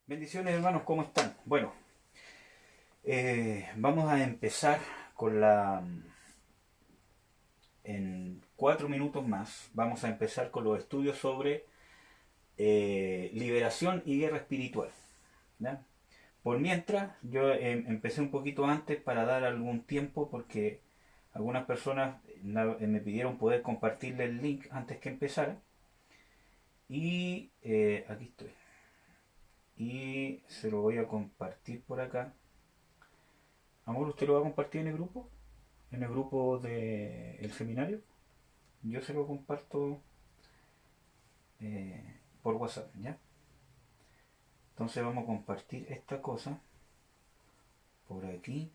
Bendiciones hermanos, ¿cómo están? Bueno, vamos a empezar con en 4 minutos más, vamos a empezar con los estudios sobre liberación y guerra espiritual. ¿Ya? Por mientras, yo empecé un poquito antes para dar algún tiempo porque algunas personas me pidieron poder compartirle el link antes que empezara. Y aquí estoy. Y se lo voy a compartir por acá. Amor, ¿usted lo va a compartir en el grupo? ¿En el grupo del seminario? Yo se lo comparto por WhatsApp, ¿ya? Entonces vamos a compartir esta cosa por aquí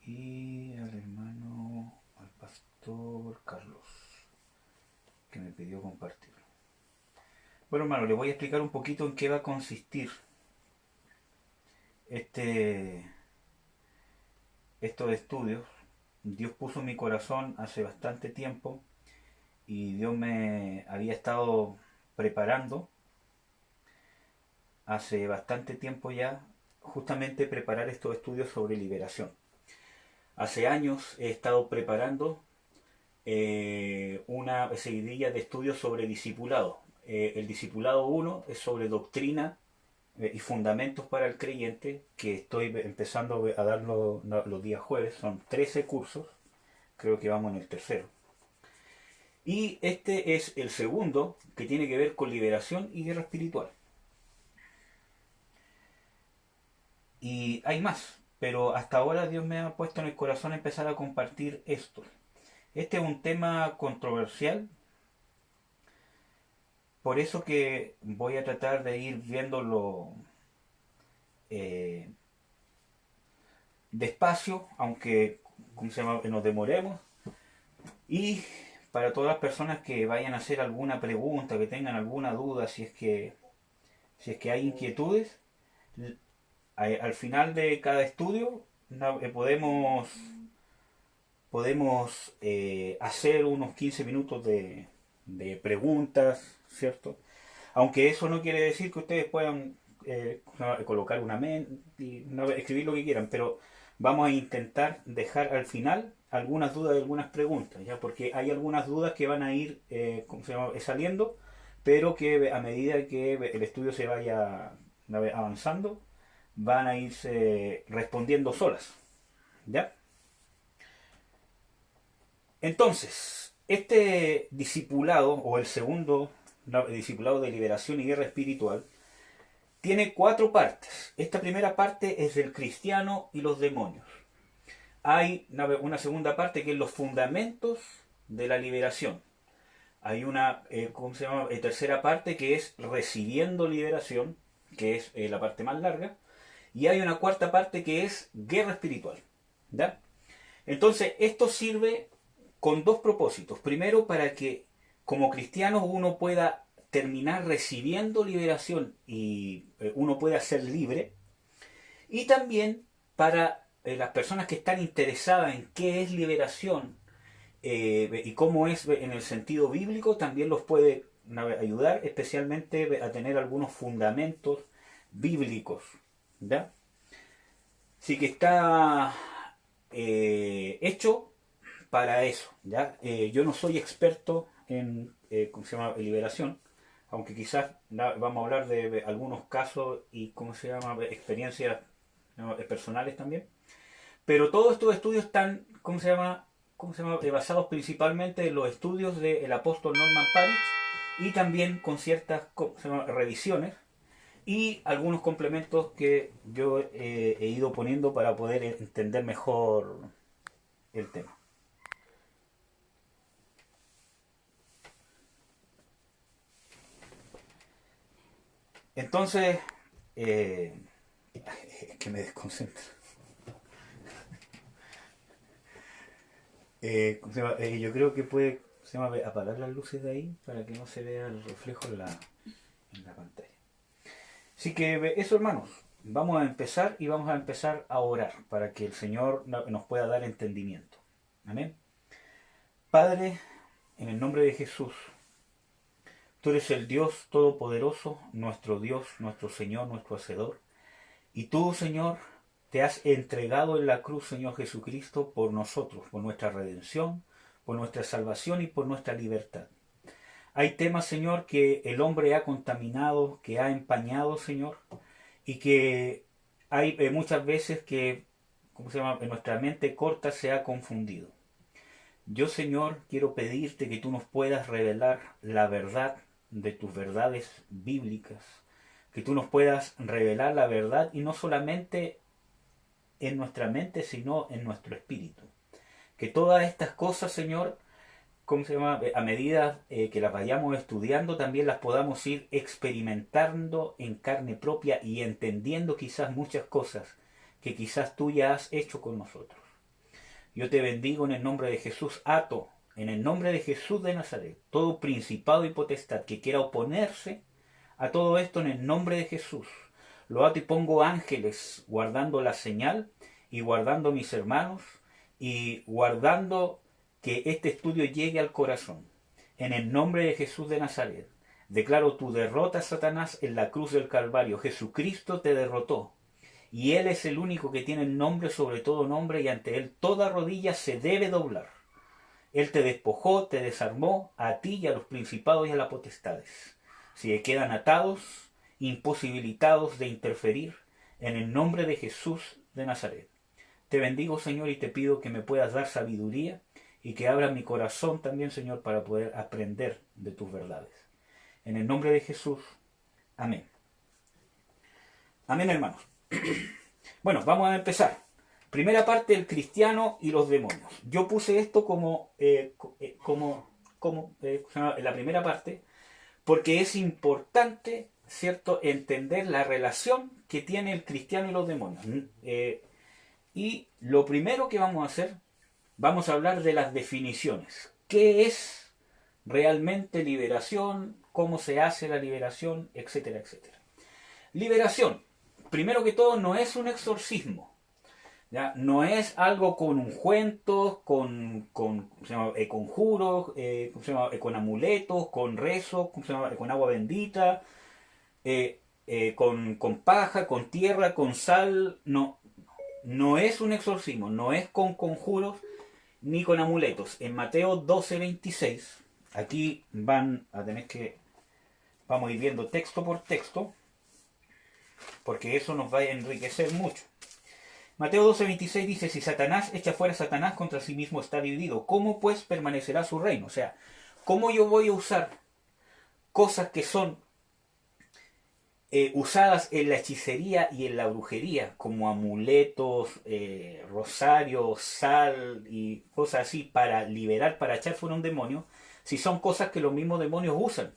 y al hermano, al pastor Carlos, que me pidió compartirlo. Bueno, hermano, le voy a explicar un poquito en qué va a consistir este, estos estudios. Dios puso en mi corazón hace bastante tiempo y Dios me había estado preparando hace bastante tiempo ya justamente preparar estos estudios sobre liberación. Hace años he estado preparando una seguidilla de estudios sobre discipulado. El discipulado 1 es sobre doctrina y fundamentos para el creyente, que estoy empezando a dar los días jueves. Son 13 cursos, creo que vamos en el tercero. Y este es el segundo, que tiene que ver con liberación y guerra espiritual. Y hay más, pero hasta ahora Dios me ha puesto en el corazón empezar a compartir esto. Este es un tema controversial, por eso que voy a tratar de ir viéndolo eh, despacio, aunque ¿cómo se llama? Nos demoremos. Y para todas las personas que vayan a hacer alguna pregunta, que tengan alguna duda, si es que hay inquietudes, al final de cada estudio podemos hacer unos 15 minutos de preguntas, ¿cierto? Aunque eso no quiere decir que ustedes puedan colocar una mente y escribir lo que quieran, pero vamos a intentar dejar al final algunas dudas y algunas preguntas, ¿ya? Porque hay algunas dudas que van a ir ¿cómo se llama? Saliendo, pero que a medida que el estudio se vaya avanzando, van a irse respondiendo solas, ¿ya? Entonces, este discipulado, o el segundo discipulado de liberación y guerra espiritual, tiene 4 partes. Esta primera parte es del cristiano y los demonios. Hay una segunda parte que es los fundamentos de la liberación. Hay una ¿cómo se llama? Tercera parte que es recibiendo liberación, que es la parte más larga. Y hay una cuarta parte que es guerra espiritual. ¿Ya? Entonces, esto sirve con dos propósitos. Primero, para que como cristianos uno pueda terminar recibiendo liberación y uno pueda ser libre. Y también para las personas que están interesadas en qué es liberación y cómo es en el sentido bíblico, también los puede ayudar especialmente a tener algunos fundamentos bíblicos. ¿Ya? Así que está hecho para eso. ¿Ya? Yo no soy experto en ¿cómo se llama? Liberación, aunque quizás vamos a hablar de algunos casos y ¿cómo se llama? Experiencias personales también. Pero todos estos estudios están, ¿cómo se llama? Basados principalmente en los estudios del apóstol Norman Parich y también con ciertas revisiones y algunos complementos que yo he ido poniendo para poder entender mejor el tema. Entonces, es que me desconcentra. Yo creo que puede apagar las luces de ahí para que no se vea el reflejo en la pantalla. Así que eso, hermanos, vamos a empezar y vamos a empezar a orar para que el Señor nos pueda dar entendimiento. Amén. Padre, en el nombre de Jesús, Tú eres el Dios Todopoderoso, nuestro Dios, nuestro Señor, nuestro Hacedor. Y tú, Señor, te has entregado en la cruz, Señor Jesucristo, por nosotros, por nuestra redención, por nuestra salvación y por nuestra libertad. Hay temas, Señor, que el hombre ha contaminado, que ha empañado, Señor, y que hay muchas veces que, en nuestra mente corta se ha confundido. Yo, Señor, quiero pedirte que tú nos puedas revelar la verdad de tus verdades bíblicas, que tú nos puedas revelar la verdad y no solamente en nuestra mente, sino en nuestro espíritu. Que todas estas cosas, Señor, a medida que las vayamos estudiando, también las podamos ir experimentando en carne propia y entendiendo quizás muchas cosas que quizás tú ya has hecho con nosotros. Yo te bendigo en el nombre de Jesús, ato en el nombre de Jesús de Nazaret todo principado y potestad que quiera oponerse a todo esto en el nombre de Jesús. Lo ato y pongo ángeles guardando la señal y guardando mis hermanos y guardando que este estudio llegue al corazón. En el nombre de Jesús de Nazaret, declaro tu derrota, Satanás, en la cruz del Calvario. Jesucristo te derrotó. Y Él es el único que tiene el nombre sobre todo nombre y ante Él toda rodilla se debe doblar. Él te despojó, te desarmó a ti y a los principados y a las potestades. Si quedan atados, imposibilitados de interferir, en el nombre de Jesús de Nazaret. Te bendigo, Señor, y te pido que me puedas dar sabiduría y que abra mi corazón también, Señor, para poder aprender de tus verdades. En el nombre de Jesús. Amén. Amén, hermanos. Bueno, vamos a empezar. Primera parte, el cristiano y los demonios. Yo puse esto como la primera parte porque es importante, ¿cierto?, entender la relación que tiene el cristiano y los demonios. Y lo primero que vamos a hacer, vamos a hablar de las definiciones. ¿Qué es realmente liberación? ¿Cómo se hace la liberación? Etcétera, etcétera. Liberación, primero que todo, no es un exorcismo. ¿Ya? No es algo con ungüentos, con conjuros, con amuletos, con rezos, con agua bendita, con paja, con tierra, con sal. No es un exorcismo, no es con conjuros ni con amuletos. En Mateo 12:26, aquí vamos a ir viendo texto por texto, porque eso nos va a enriquecer mucho. Mateo 12:26 dice: si Satanás echa fuera a Satanás, contra sí mismo está dividido. ¿Cómo pues permanecerá su reino? O sea, ¿cómo yo voy a usar cosas que son usadas en la hechicería y en la brujería, como amuletos, rosarios, sal y cosas así, para liberar, para echar fuera un demonio, si son cosas que los mismos demonios usan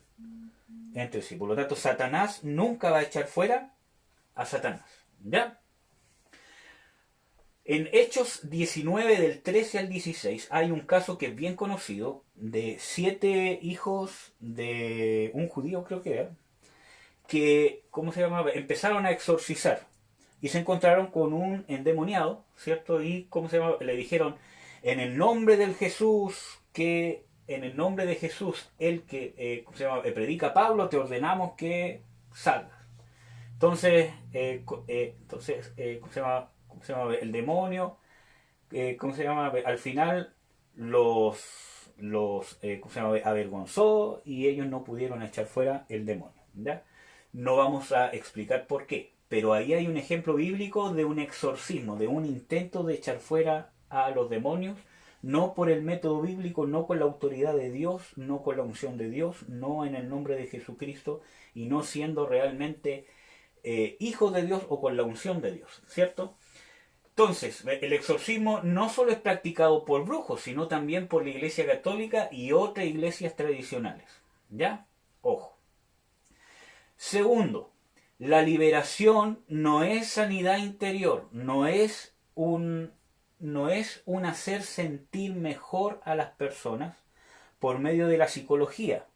entre sí? Por lo tanto, Satanás nunca va a echar fuera a Satanás. ¿Ya? En Hechos 19, del 13 al 16, hay un caso que es bien conocido de 7 hijos de un judío, creo que era, que, empezaron a exorcizar y se encontraron con un endemoniado, ¿cierto? Y, le dijeron: en el nombre del Jesús, en el nombre de Jesús, el que, predica Pablo, te ordenamos que salgas. Entonces, el demonio, al final los avergonzó y ellos no pudieron echar fuera el demonio, ¿ya? No vamos a explicar por qué, pero ahí hay un ejemplo bíblico de un exorcismo, de un intento de echar fuera a los demonios, no por el método bíblico, no con la autoridad de Dios, no con la unción de Dios, no en el nombre de Jesucristo y no siendo realmente hijos de Dios o con la unción de Dios, ¿cierto? Entonces, el exorcismo no solo es practicado por brujos, sino también por la Iglesia Católica y otras iglesias tradicionales. ¿Ya? Ojo. Segundo, la liberación no es sanidad interior, no es un hacer sentir mejor a las personas por medio de la psicología.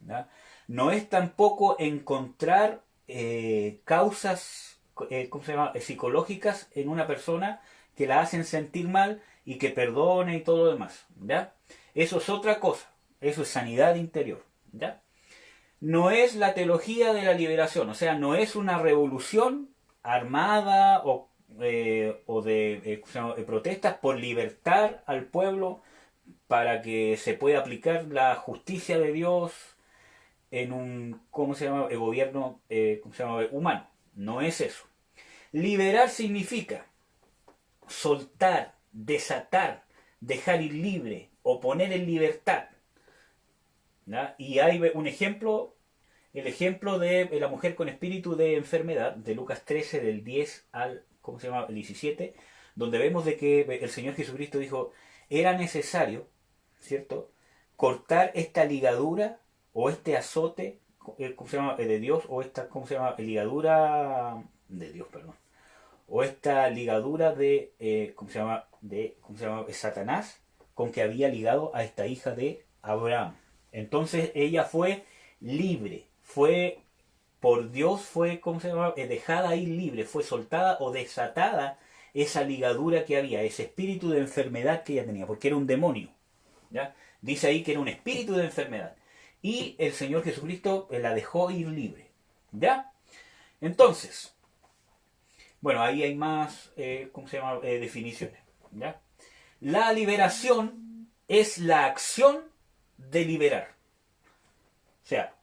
¿Ya? No es tampoco encontrar causas psicológicas en una persona que la hacen sentir mal y que perdone y todo lo demás, ¿ya? Eso es otra cosa, eso es sanidad interior, ¿ya? no es la teología de la liberación, o sea, no es una revolución armada o de protestas por libertar al pueblo para que se pueda aplicar la justicia de Dios en un, ¿cómo se llama?, el gobierno ¿cómo se llama?, humano. No es eso. Liberar significa soltar, desatar, dejar ir libre o poner en libertad. ¿Ya? Y hay un ejemplo, el ejemplo de la mujer con espíritu de enfermedad, de Lucas 13, del 10 al, ¿cómo se llama?, el 17, donde vemos de que el Señor Jesucristo dijo, era necesario, ¿cierto?, cortar esta ligadura o este azote, ¿cómo se llama?, de Dios, o esta, ¿cómo se llama?, ligadura de Dios, perdón, o esta ligadura de, ¿cómo se llama?, Satanás, con que había ligado a esta hija de Abraham. Entonces ella fue libre, fue por Dios, fue, ¿cómo se llama?, dejada ir libre, fue soltada o desatada esa ligadura que había, ese espíritu de enfermedad que ella tenía, porque era un demonio. ¿Ya? Dice ahí que era un espíritu de enfermedad. Y el Señor Jesucristo la dejó ir libre. ¿Ya? Entonces, bueno, ahí hay más, ¿cómo se llama?, definiciones. ¿Ya? La liberación es la acción de liberar. O sea,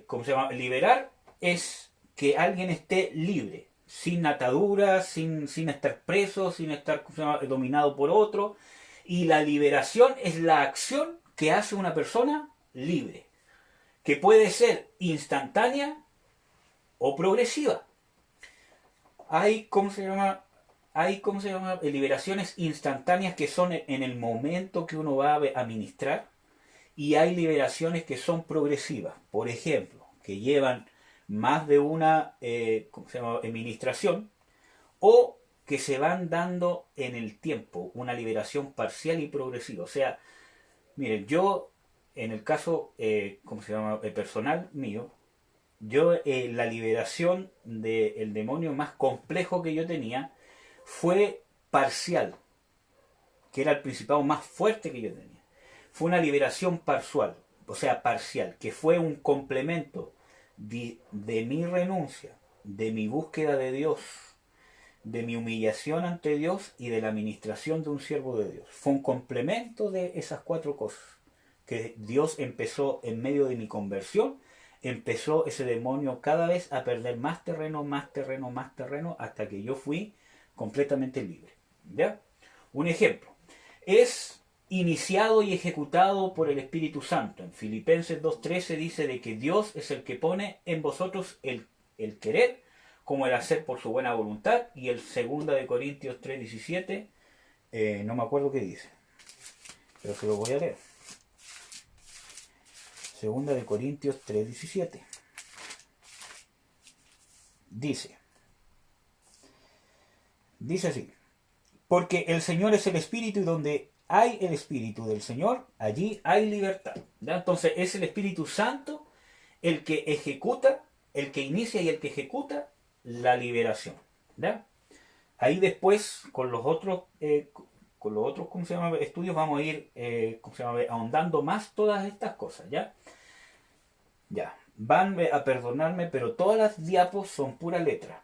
¿cómo se llama? Liberar es que alguien esté libre, sin ataduras, sin estar preso, sin estar, ¿cómo se llama?, dominado por otro. Y la liberación es la acción que hace una persona libre, que puede ser instantánea o progresiva. Hay, ¿cómo se llama?, liberaciones instantáneas que son en el momento que uno va a ministrar, y hay liberaciones que son progresivas, por ejemplo, que llevan más de una ¿cómo se llama?, administración, o que se van dando en el tiempo, una liberación parcial y progresiva. O sea, miren, yo, en el caso, ¿cómo se llama?, personal mío, yo la liberación del demonio más complejo que yo tenía fue parcial, que era el principado más fuerte que yo tenía. Fue una liberación parcial, o sea, parcial, que fue un complemento de mi renuncia, de mi búsqueda de Dios, de mi humillación ante Dios y de la administración de un siervo de Dios. Fue un complemento de esas cuatro cosas, que Dios empezó en medio de mi conversión, empezó ese demonio cada vez a perder más terreno, más terreno, más terreno, hasta que yo fui completamente libre. ¿Ya? Un ejemplo, es iniciado y ejecutado por el Espíritu Santo. En Filipenses 2.13 dice de que Dios es el que pone en vosotros el querer como el hacer por su buena voluntad. Y el 2 de Corintios 3.17, no me acuerdo qué dice, pero se lo voy a leer. 2 de Corintios 3.17 dice así: porque el Señor es el Espíritu, y donde hay el Espíritu del Señor, allí hay libertad. ¿Ya? Entonces es el Espíritu Santo el que ejecuta, el que inicia y el que ejecuta la liberación. ¿Ya? Ahí después, con los otros ¿cómo se llama?, estudios, vamos a ir ¿cómo se llama?, ahondando más todas estas cosas. ¿Ya? Ya, van a perdonarme, pero todas las diapos son pura letra.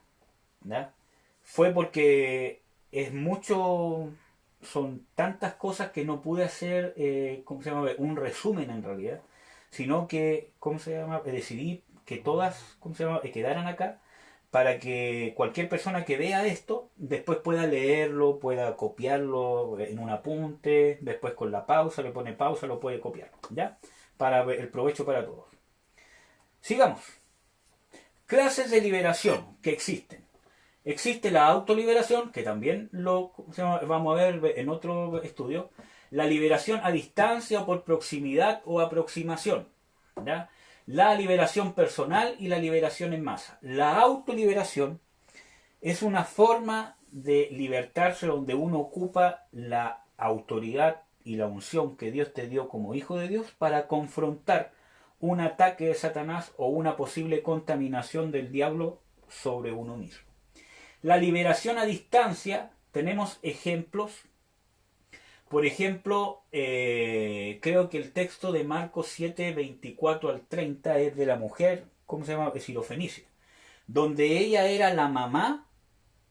¿Ya? Fue porque es mucho, son tantas cosas que no pude hacer, ¿cómo se llama?, un resumen en realidad, sino que, ¿cómo se llama?, decidí que todas, ¿cómo se llama?, quedaran acá, para que cualquier persona que vea esto, después pueda leerlo, pueda copiarlo en un apunte, después con la pausa, le pone pausa, lo puede copiar, ¿ya? Para el provecho para todos. Sigamos. Clases de liberación que existen. Existe la autoliberación, que también vamos a ver en otro estudio. La liberación a distancia o por proximidad o aproximación. ¿Ya? La liberación personal y la liberación en masa. La autoliberación es una forma de libertarse donde uno ocupa la autoridad y la unción que Dios te dio como hijo de Dios para confrontar un ataque de Satanás o una posible contaminación del diablo sobre uno mismo. La liberación a distancia, tenemos ejemplos Por ejemplo, creo que el texto de Marcos 7, 24 al 30 es de la mujer, ¿cómo se llama? Sirofenicia, donde ella era la mamá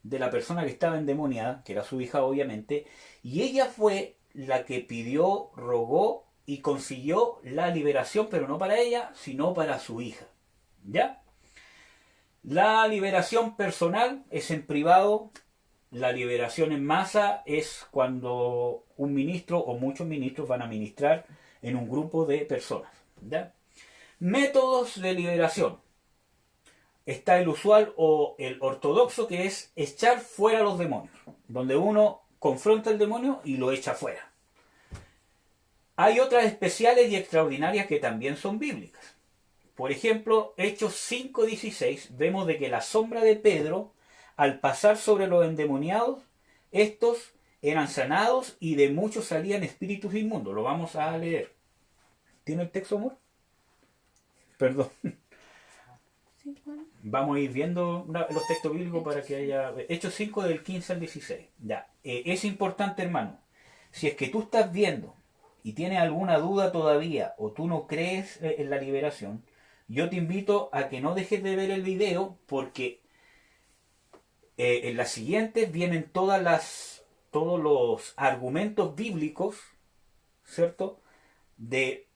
de la persona que estaba endemoniada, que era su hija obviamente, y ella fue la que pidió, rogó y consiguió la liberación, pero no para ella, sino para su hija. ¿Ya? La liberación personal es en privado, la liberación en masa es cuando un ministro o muchos ministros van a ministrar en un grupo de personas. ¿Ya? Métodos de liberación. Está el usual o el ortodoxo, que es echar fuera los demonios, donde uno confronta al demonio y lo echa fuera. Hay otras especiales y extraordinarias que también son bíblicas. Por ejemplo, Hechos 5:16, vemos de que la sombra de Pedro, al pasar sobre los endemoniados, estos eran sanados y de muchos salían espíritus inmundos. Lo vamos a leer. ¿Tiene el texto, amor? Perdón. Sí, bueno. Vamos a ir viendo los textos bíblicos para que haya... Hechos 5 del 15 al 16. Ya. Es importante, hermano. Si es que tú estás viendo y tienes alguna duda todavía o tú no crees en la liberación, yo te invito a que no dejes de ver el video, porque en las siguientes vienen todos los argumentos bíblicos, ¿cierto? De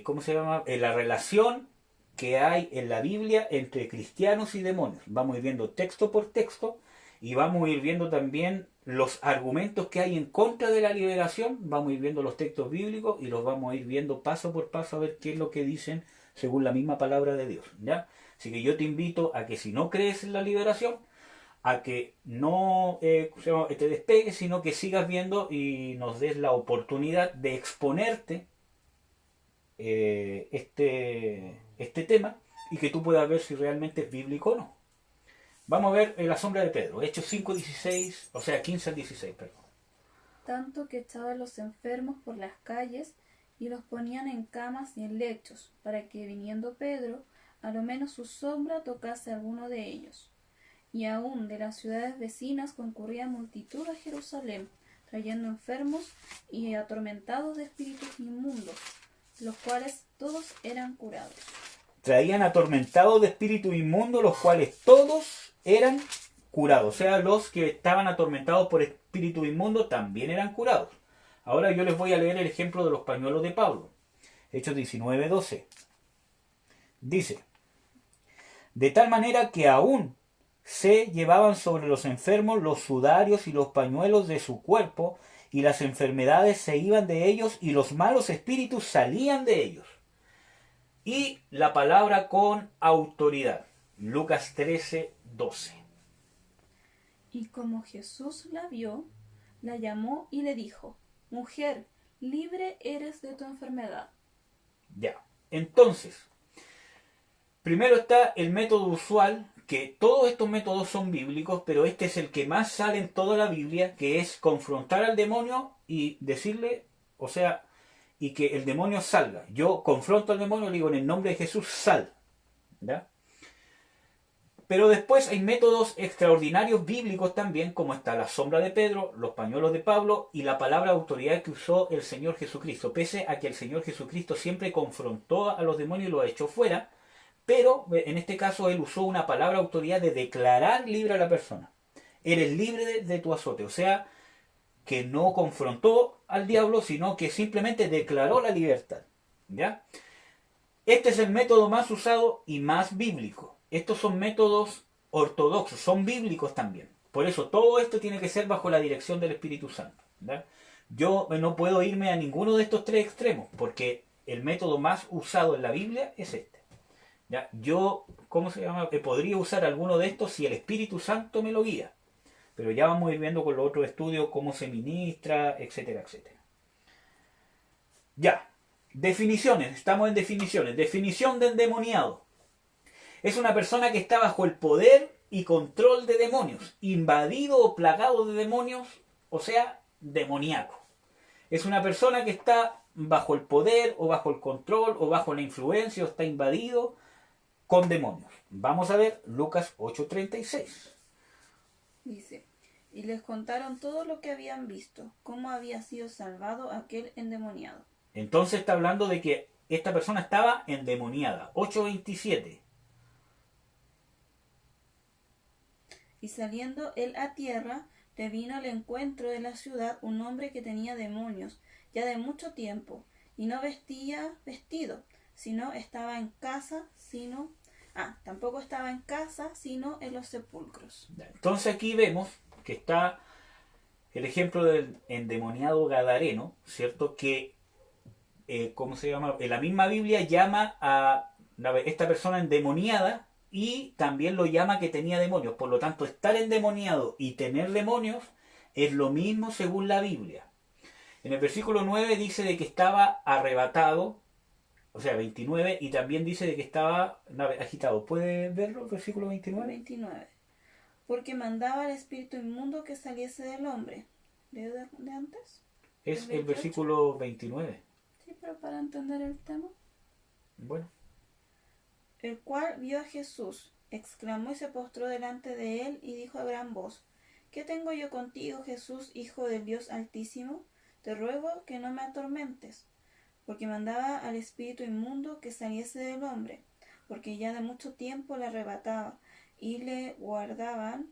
¿cómo se llama? La relación que hay en la Biblia entre cristianos y demonios. Vamos a ir viendo texto por texto y vamos a ir viendo también los argumentos que hay en contra de la liberación. Vamos a ir viendo los textos bíblicos y los vamos a ir viendo paso por paso a ver qué es lo que dicen según la misma palabra de Dios, ¿ya? Así que yo te invito a que si no crees en la liberación, a que no te despegues, sino que sigas viendo y nos des la oportunidad de exponerte este tema y que tú puedas ver si realmente es bíblico o no. Vamos a ver la sombra de Pedro, Hechos 5:16, o sea, 15 al 16, perdón. Tanto que echaban los enfermos por las calles y los ponían en camas y en lechos, para que viniendo Pedro, a lo menos su sombra tocase a alguno de ellos. Y aún de las ciudades vecinas concurría multitud a Jerusalén, trayendo enfermos y atormentados de espíritus inmundos, los cuales todos eran curados. Traían atormentados de espíritu inmundo, los cuales todos eran curados. O sea, los que estaban atormentados por espíritu inmundo también eran curados. Ahora yo les voy a leer el ejemplo de los pañuelos de Pablo. Hechos 19:12. Dice: de tal manera que aún se llevaban sobre los enfermos los sudarios y los pañuelos de su cuerpo, y las enfermedades se iban de ellos, y los malos espíritus salían de ellos. Y la palabra con autoridad. Lucas 13:12. Y como Jesús la vio, la llamó y le dijo: Mujer, libre eres de tu enfermedad. Ya. Entonces, primero está el método usual, que todos estos métodos son bíblicos, pero este es el que más sale en toda la Biblia, que es confrontar al demonio y decirle, o sea, y que el demonio salga. Yo confronto al demonio, le digo en el nombre de Jesús, sal. ¿Ya? Pero después hay métodos extraordinarios bíblicos también, como está la sombra de Pedro, los pañuelos de Pablo y la palabra autoridad que usó el Señor Jesucristo. Pese a que el Señor Jesucristo siempre confrontó a los demonios y los echó fuera, pero en este caso él usó una palabra autoridad de declarar libre a la persona. Eres libre de tu azote. O sea, que no confrontó al diablo, sino que simplemente declaró la libertad. ¿Ya? Este es el método más usado y más bíblico. Estos son métodos ortodoxos, son bíblicos también. Por eso todo esto tiene que ser bajo la dirección del Espíritu Santo. ¿Ya? Yo no puedo irme a ninguno de estos tres extremos, porque el método más usado en la Biblia es este. ¿Ya? Yo, ¿cómo se llama? Podría usar alguno de estos si el Espíritu Santo me lo guía. Pero ya vamos a ir viendo con los otros estudios cómo se ministra, etcétera, etcétera. Ya. Definiciones. Estamos en definiciones. Definición de endemoniado. Es una persona que está bajo el poder y control de demonios. Invadido o plagado de demonios, o sea, demoníaco. Es una persona que está bajo el poder o bajo el control o bajo la influencia o está invadido con demonios. Vamos a ver Lucas 8:36. Dice: Y les contaron todo lo que habían visto, cómo había sido salvado aquel endemoniado. Entonces está hablando de que esta persona estaba endemoniada. 8:27. Y saliendo él a tierra, le vino al encuentro de la ciudad un hombre que tenía demonios ya de mucho tiempo, y no vestía vestido, sino estaba en casa, tampoco estaba en casa, sino en los sepulcros. Entonces aquí vemos que está el ejemplo del endemoniado gadareno, ¿cierto? Que, ¿cómo se llama? En la misma Biblia llama a esta persona endemoniada y también lo llama que tenía demonios. Por lo tanto, estar endemoniado y tener demonios es lo mismo según la Biblia. En el versículo 9 dice de que estaba arrebatado, o sea, 29, y también dice de que estaba agitado. ¿Puede verlo, el versículo 29? 29. Porque mandaba al espíritu inmundo que saliese del hombre. ¿Leo de antes? Es ¿El el versículo 29. Sí, pero para entender el tema. Bueno. El cual vio a Jesús, exclamó y se postró delante de él y dijo a gran voz: ¿Qué tengo yo contigo, Jesús, Hijo del Dios Altísimo? Te ruego que no me atormentes. Porque mandaba al espíritu inmundo que saliese del hombre, porque ya de mucho tiempo le arrebataba, y le guardaban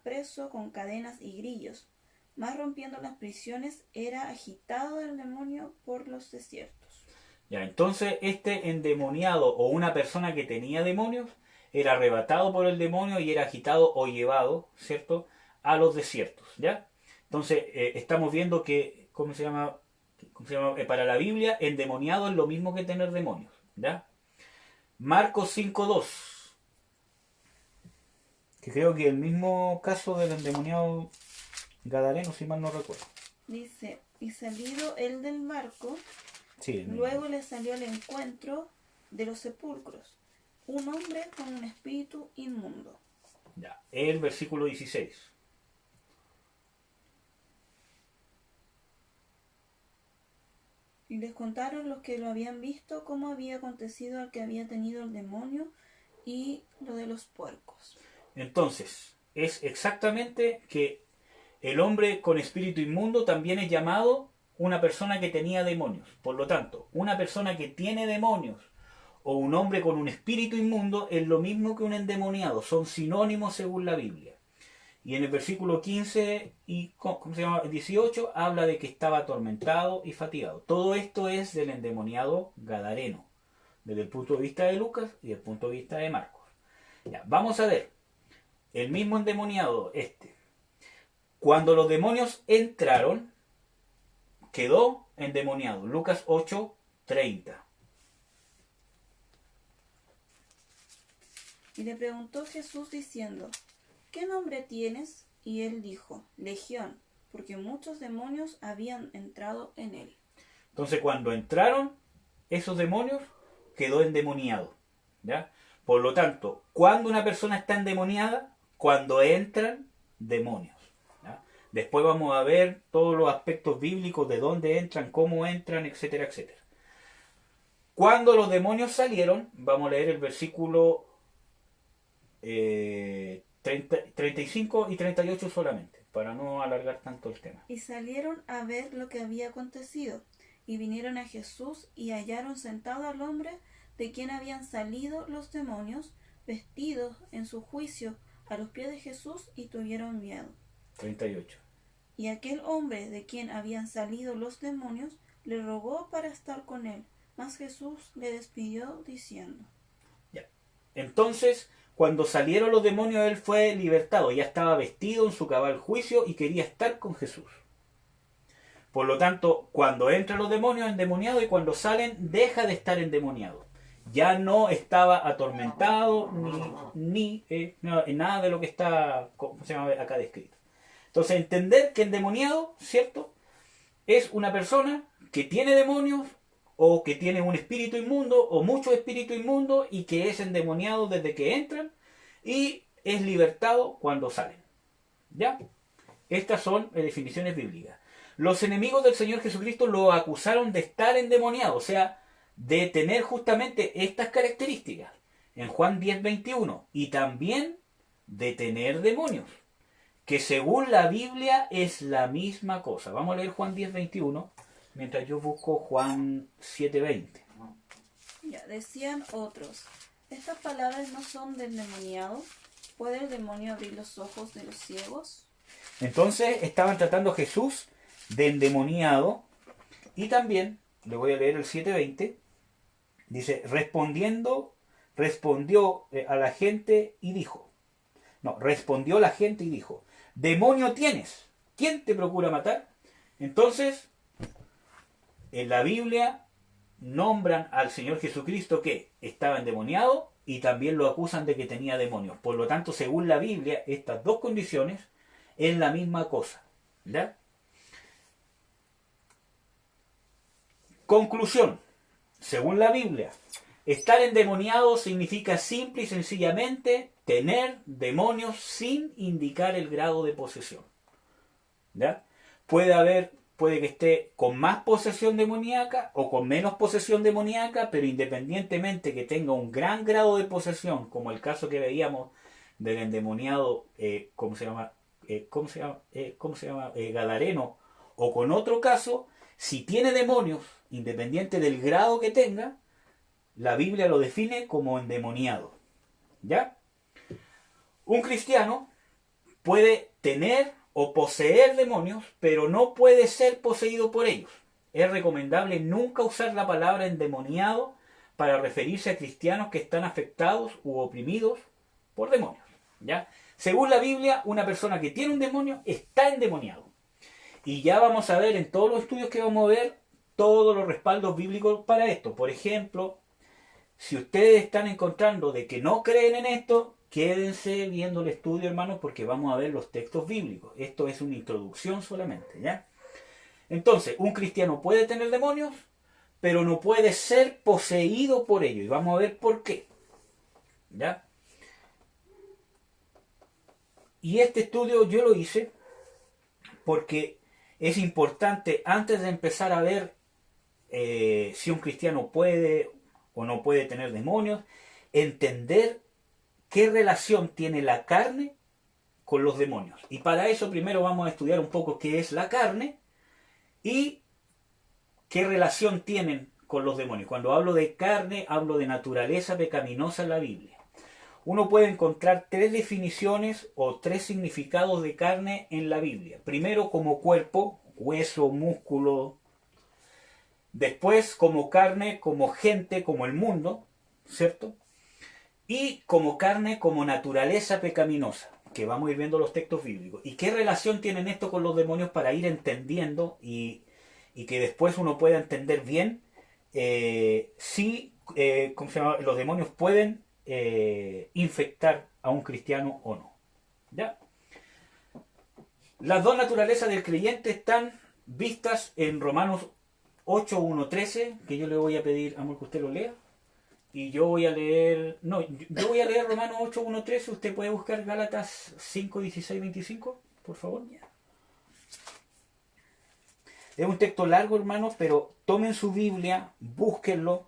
preso con cadenas y grillos. Mas rompiendo las prisiones, era agitado del demonio por los desiertos. Ya, entonces este endemoniado o una persona que tenía demonios era arrebatado por el demonio y era agitado o llevado, ¿cierto?, a los desiertos, ¿ya? Entonces estamos viendo que, ¿cómo se llama? Para la Biblia, endemoniado es lo mismo que tener demonios, ¿ya? Marcos 5:2, que creo que el mismo caso del endemoniado gadareno, si mal no recuerdo. Dice: y salido él del barco, Sí, luego le salió al encuentro de los sepulcros un hombre con un espíritu inmundo. Ya, el versículo 16. Y les contaron los que lo habían visto cómo había acontecido al que había tenido el demonio y lo de los puercos. Entonces, es exactamente que el hombre con espíritu inmundo también es llamado una persona que tenía demonios. Por lo tanto, una persona que tiene demonios o un hombre con un espíritu inmundo es lo mismo que un endemoniado. Son sinónimos según la Biblia. Y en el versículo 15 y 18 habla de que estaba atormentado y fatigado. Todo esto es del endemoniado gadareno, desde el punto de vista de Lucas y desde el punto de vista de Marcos. Ya, vamos a ver. El mismo endemoniado cuando los demonios entraron, quedó endemoniado. Lucas 8:30. Y le preguntó Jesús diciendo: ¿qué nombre tienes? Y él dijo: Legión, porque muchos demonios habían entrado en él. Entonces, cuando entraron esos demonios, quedó endemoniado, ¿ya? Por lo tanto, cuando una persona está endemoniada, cuando entran demonios, ¿ya? Después vamos a ver todos los aspectos bíblicos de dónde entran, cómo entran, etcétera, etcétera. Cuando los demonios salieron, vamos a leer el versículo 35 y 38 solamente, para no alargar tanto el tema. Y salieron a ver lo que había acontecido, y vinieron a Jesús y hallaron sentado al hombre de quien habían salido los demonios, vestidos en su juicio a los pies de Jesús, y tuvieron miedo. 38. Y aquel hombre de quien habían salido los demonios le rogó para estar con él, mas Jesús le despidió diciendo. Ya. Entonces, cuando salieron los demonios, él fue libertado, ya estaba vestido en su cabal juicio y quería estar con Jesús. Por lo tanto, cuando entran los demonios, endemoniado, y cuando salen, deja de estar endemoniado. Ya no estaba atormentado ni nada de lo que está, ¿cómo se llama?, acá descrito. Entonces, entender que endemoniado, ¿cierto?, es una persona que tiene demonios o que tiene un espíritu inmundo o muchos espíritus inmundos y que es endemoniado desde que entran y es libertado cuando salen. ¿Ya? Estas son definiciones bíblicas. Los enemigos del Señor Jesucristo lo acusaron de estar endemoniado, o sea, de tener justamente estas características en Juan 10:21 y también de tener demonios. que según la Biblia es la misma cosa. Vamos a leer Juan 10:21, mientras yo busco Juan 7:20. Ya, decían otros, ¿estas palabras no son del endemoniado? ¿Puede el demonio abrir los ojos de los ciegos? Entonces estaban tratando a Jesús de endemoniado. Y también, le voy a leer el 7:20, dice, respondió la gente y dijo, respondió la gente y dijo, demonio tienes, ¿quién te procura matar? Entonces, en la Biblia nombran al Señor Jesucristo que estaba endemoniado y también lo acusan de que tenía demonios. Por lo tanto, según la Biblia, estas dos condiciones es la misma cosa. ¿Ya? Conclusión. Según la Biblia, estar endemoniado significa simple y sencillamente tener demonios sin indicar el grado de posesión. ¿Ya? Puede que esté con más posesión demoníaca o con menos posesión demoníaca, pero independientemente que tenga un gran grado de posesión, como el caso que veíamos del endemoniado, ¿cómo se llama? Gadareno, o con otro caso, si tiene demonios, independiente del grado que tenga, la Biblia lo define como endemoniado. ¿Ya? Un cristiano puede tener o poseer demonios, pero no puede ser poseído por ellos. Es recomendable nunca usar la palabra endemoniado para referirse a cristianos que están afectados u oprimidos por demonios. ¿Ya? Según la Biblia, una persona que tiene un demonio está endemoniado. Y ya vamos a ver en todos los estudios que vamos a ver todos los respaldos bíblicos para esto. Por ejemplo, si ustedes están encontrando de que no creen en esto, quédense viendo el estudio, hermanos, porque vamos a ver los textos bíblicos. Esto es una introducción solamente, ¿ya? Entonces, un cristiano puede tener demonios, pero no puede ser poseído por ellos. Y vamos a ver por qué. ¿Ya? Y este estudio yo lo hice porque es importante, antes de empezar a ver si un cristiano puede o no puede tener demonios, entender qué relación tiene la carne con los demonios. Y para eso primero vamos a estudiar un poco qué es la carne y qué relación tienen con los demonios. Cuando hablo de carne, hablo de naturaleza pecaminosa en la Biblia. Uno puede encontrar 3 definiciones o 3 significados de carne en la Biblia. Primero como cuerpo, hueso, músculo. Después como carne, como gente, como el mundo, ¿cierto? Y como carne, como naturaleza pecaminosa, que vamos a ir viendo los textos bíblicos. ¿Y qué relación tienen esto con los demonios para ir entendiendo y que después uno pueda entender bien si ¿cómo se llama? Los demonios pueden infectar a un cristiano o no? ¿Ya? Las dos naturalezas del creyente están vistas en Romanos 8:1-13, que yo le voy a pedir, amor, que usted lo lea. Y yo voy a leer, yo voy a leer Romanos 8:1-13. Usted puede buscar Gálatas 5:16-25, por favor. Es un texto largo, hermanos, pero tomen su Biblia, búsquenlo,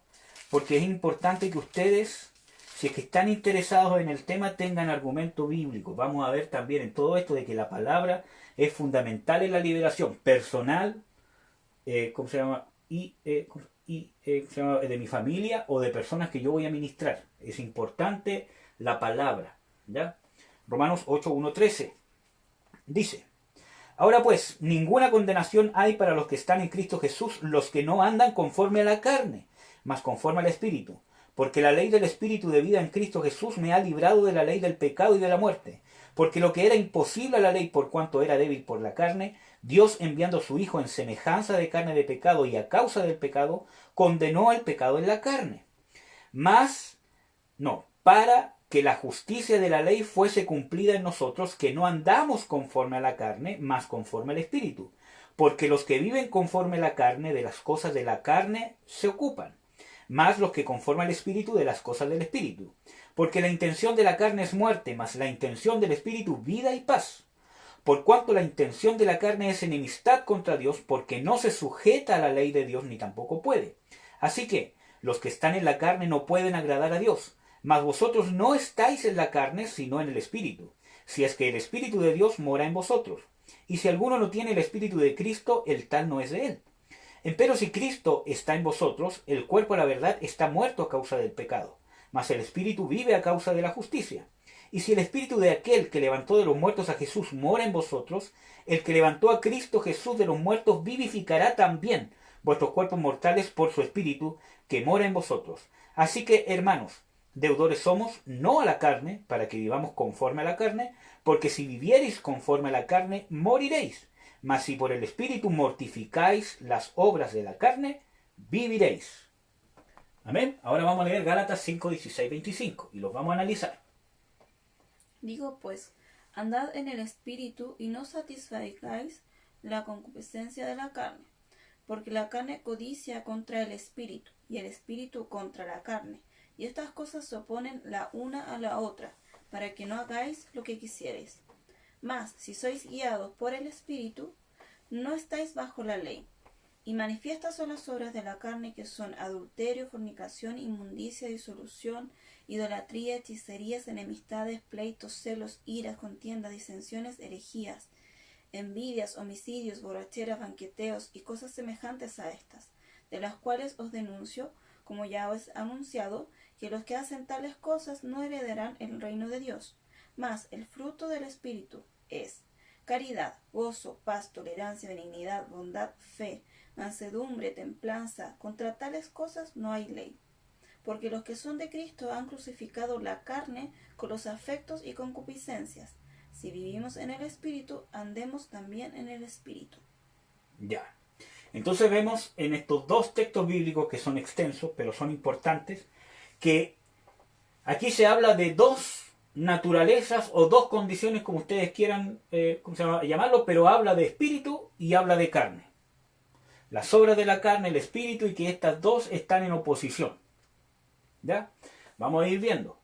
porque es importante que ustedes, si es que están interesados en el tema, tengan argumento bíblico. Vamos a ver también en todo esto de que la palabra es fundamental en la liberación personal, ¿cómo se llama? De mi familia o de personas que yo voy a ministrar. Es importante la palabra, ¿ya? Romanos 8:1-13 dice: ahora pues, ninguna condenación hay para los que están en Cristo Jesús, los que no andan conforme a la carne, mas conforme al Espíritu. Porque la ley del Espíritu de vida en Cristo Jesús me ha librado de la ley del pecado y de la muerte. Porque lo que era imposible a la ley por cuanto era débil por la carne, Dios, enviando a su Hijo en semejanza de carne de pecado y a causa del pecado, condenó al pecado en la carne. Para que la justicia de la ley fuese cumplida en nosotros, que no andamos conforme a la carne, mas conforme al Espíritu. Porque los que viven conforme a la carne, de las cosas de la carne se ocupan, mas los que conforme al Espíritu, de las cosas del Espíritu. Porque la intención de la carne es muerte, mas la intención del Espíritu vida y paz. Por cuanto la intención de la carne es enemistad contra Dios, porque no se sujeta a la ley de Dios ni tampoco puede. Así que los que están en la carne no pueden agradar a Dios. Mas vosotros no estáis en la carne, sino en el Espíritu. si es que el Espíritu de Dios mora en vosotros. Y si alguno no tiene el Espíritu de Cristo, el tal no es de él. Empero si Cristo está en vosotros, el cuerpo a la verdad está muerto a causa del pecado, mas el Espíritu vive a causa de la justicia. Y si el Espíritu de aquel que levantó de los muertos a Jesús mora en vosotros, el que levantó a Cristo Jesús de los muertos vivificará también vuestros cuerpos mortales por su Espíritu que mora en vosotros. Así que, hermanos, deudores somos, no a la carne, para que vivamos conforme a la carne, porque si viviereis conforme a la carne, moriréis. Mas si por el Espíritu mortificáis las obras de la carne, viviréis. Amén. Ahora vamos a leer Gálatas 5, 16, 25 y los vamos a analizar. Digo pues, andad en el Espíritu y no satisfagáis la concupiscencia de la carne, porque la carne codicia contra el Espíritu, y el Espíritu contra la carne, y estas cosas se oponen la una a la otra, para que no hagáis lo que quisierais. Mas, si sois guiados por el Espíritu, no estáis bajo la ley. Y manifiestas son las obras de la carne, que son adulterio, fornicación, inmundicia, disolución, idolatría, hechicerías, enemistades, pleitos, celos, iras, contiendas, disensiones, herejías, envidias, homicidios, borracheras, banqueteos y cosas semejantes a estas, de las cuales os denuncio, como ya os he anunciado, que los que hacen tales cosas no heredarán el reino de Dios. Mas el fruto del Espíritu es caridad, gozo, paz, tolerancia, benignidad, bondad, fe, mansedumbre, templanza. Contra tales cosas no hay ley. Porque los que son de Cristo han crucificado la carne con los afectos y concupiscencias. Si vivimos en el Espíritu, andemos también en el Espíritu. Ya. Entonces vemos en estos dos textos bíblicos que son extensos, pero son importantes, que aquí se habla de dos naturalezas o dos condiciones, como ustedes quieran llamarlo, pero habla de espíritu y habla de carne. Las obras de la carne, el espíritu, y que estas dos están en oposición. ¿Ya? Vamos a ir viendo.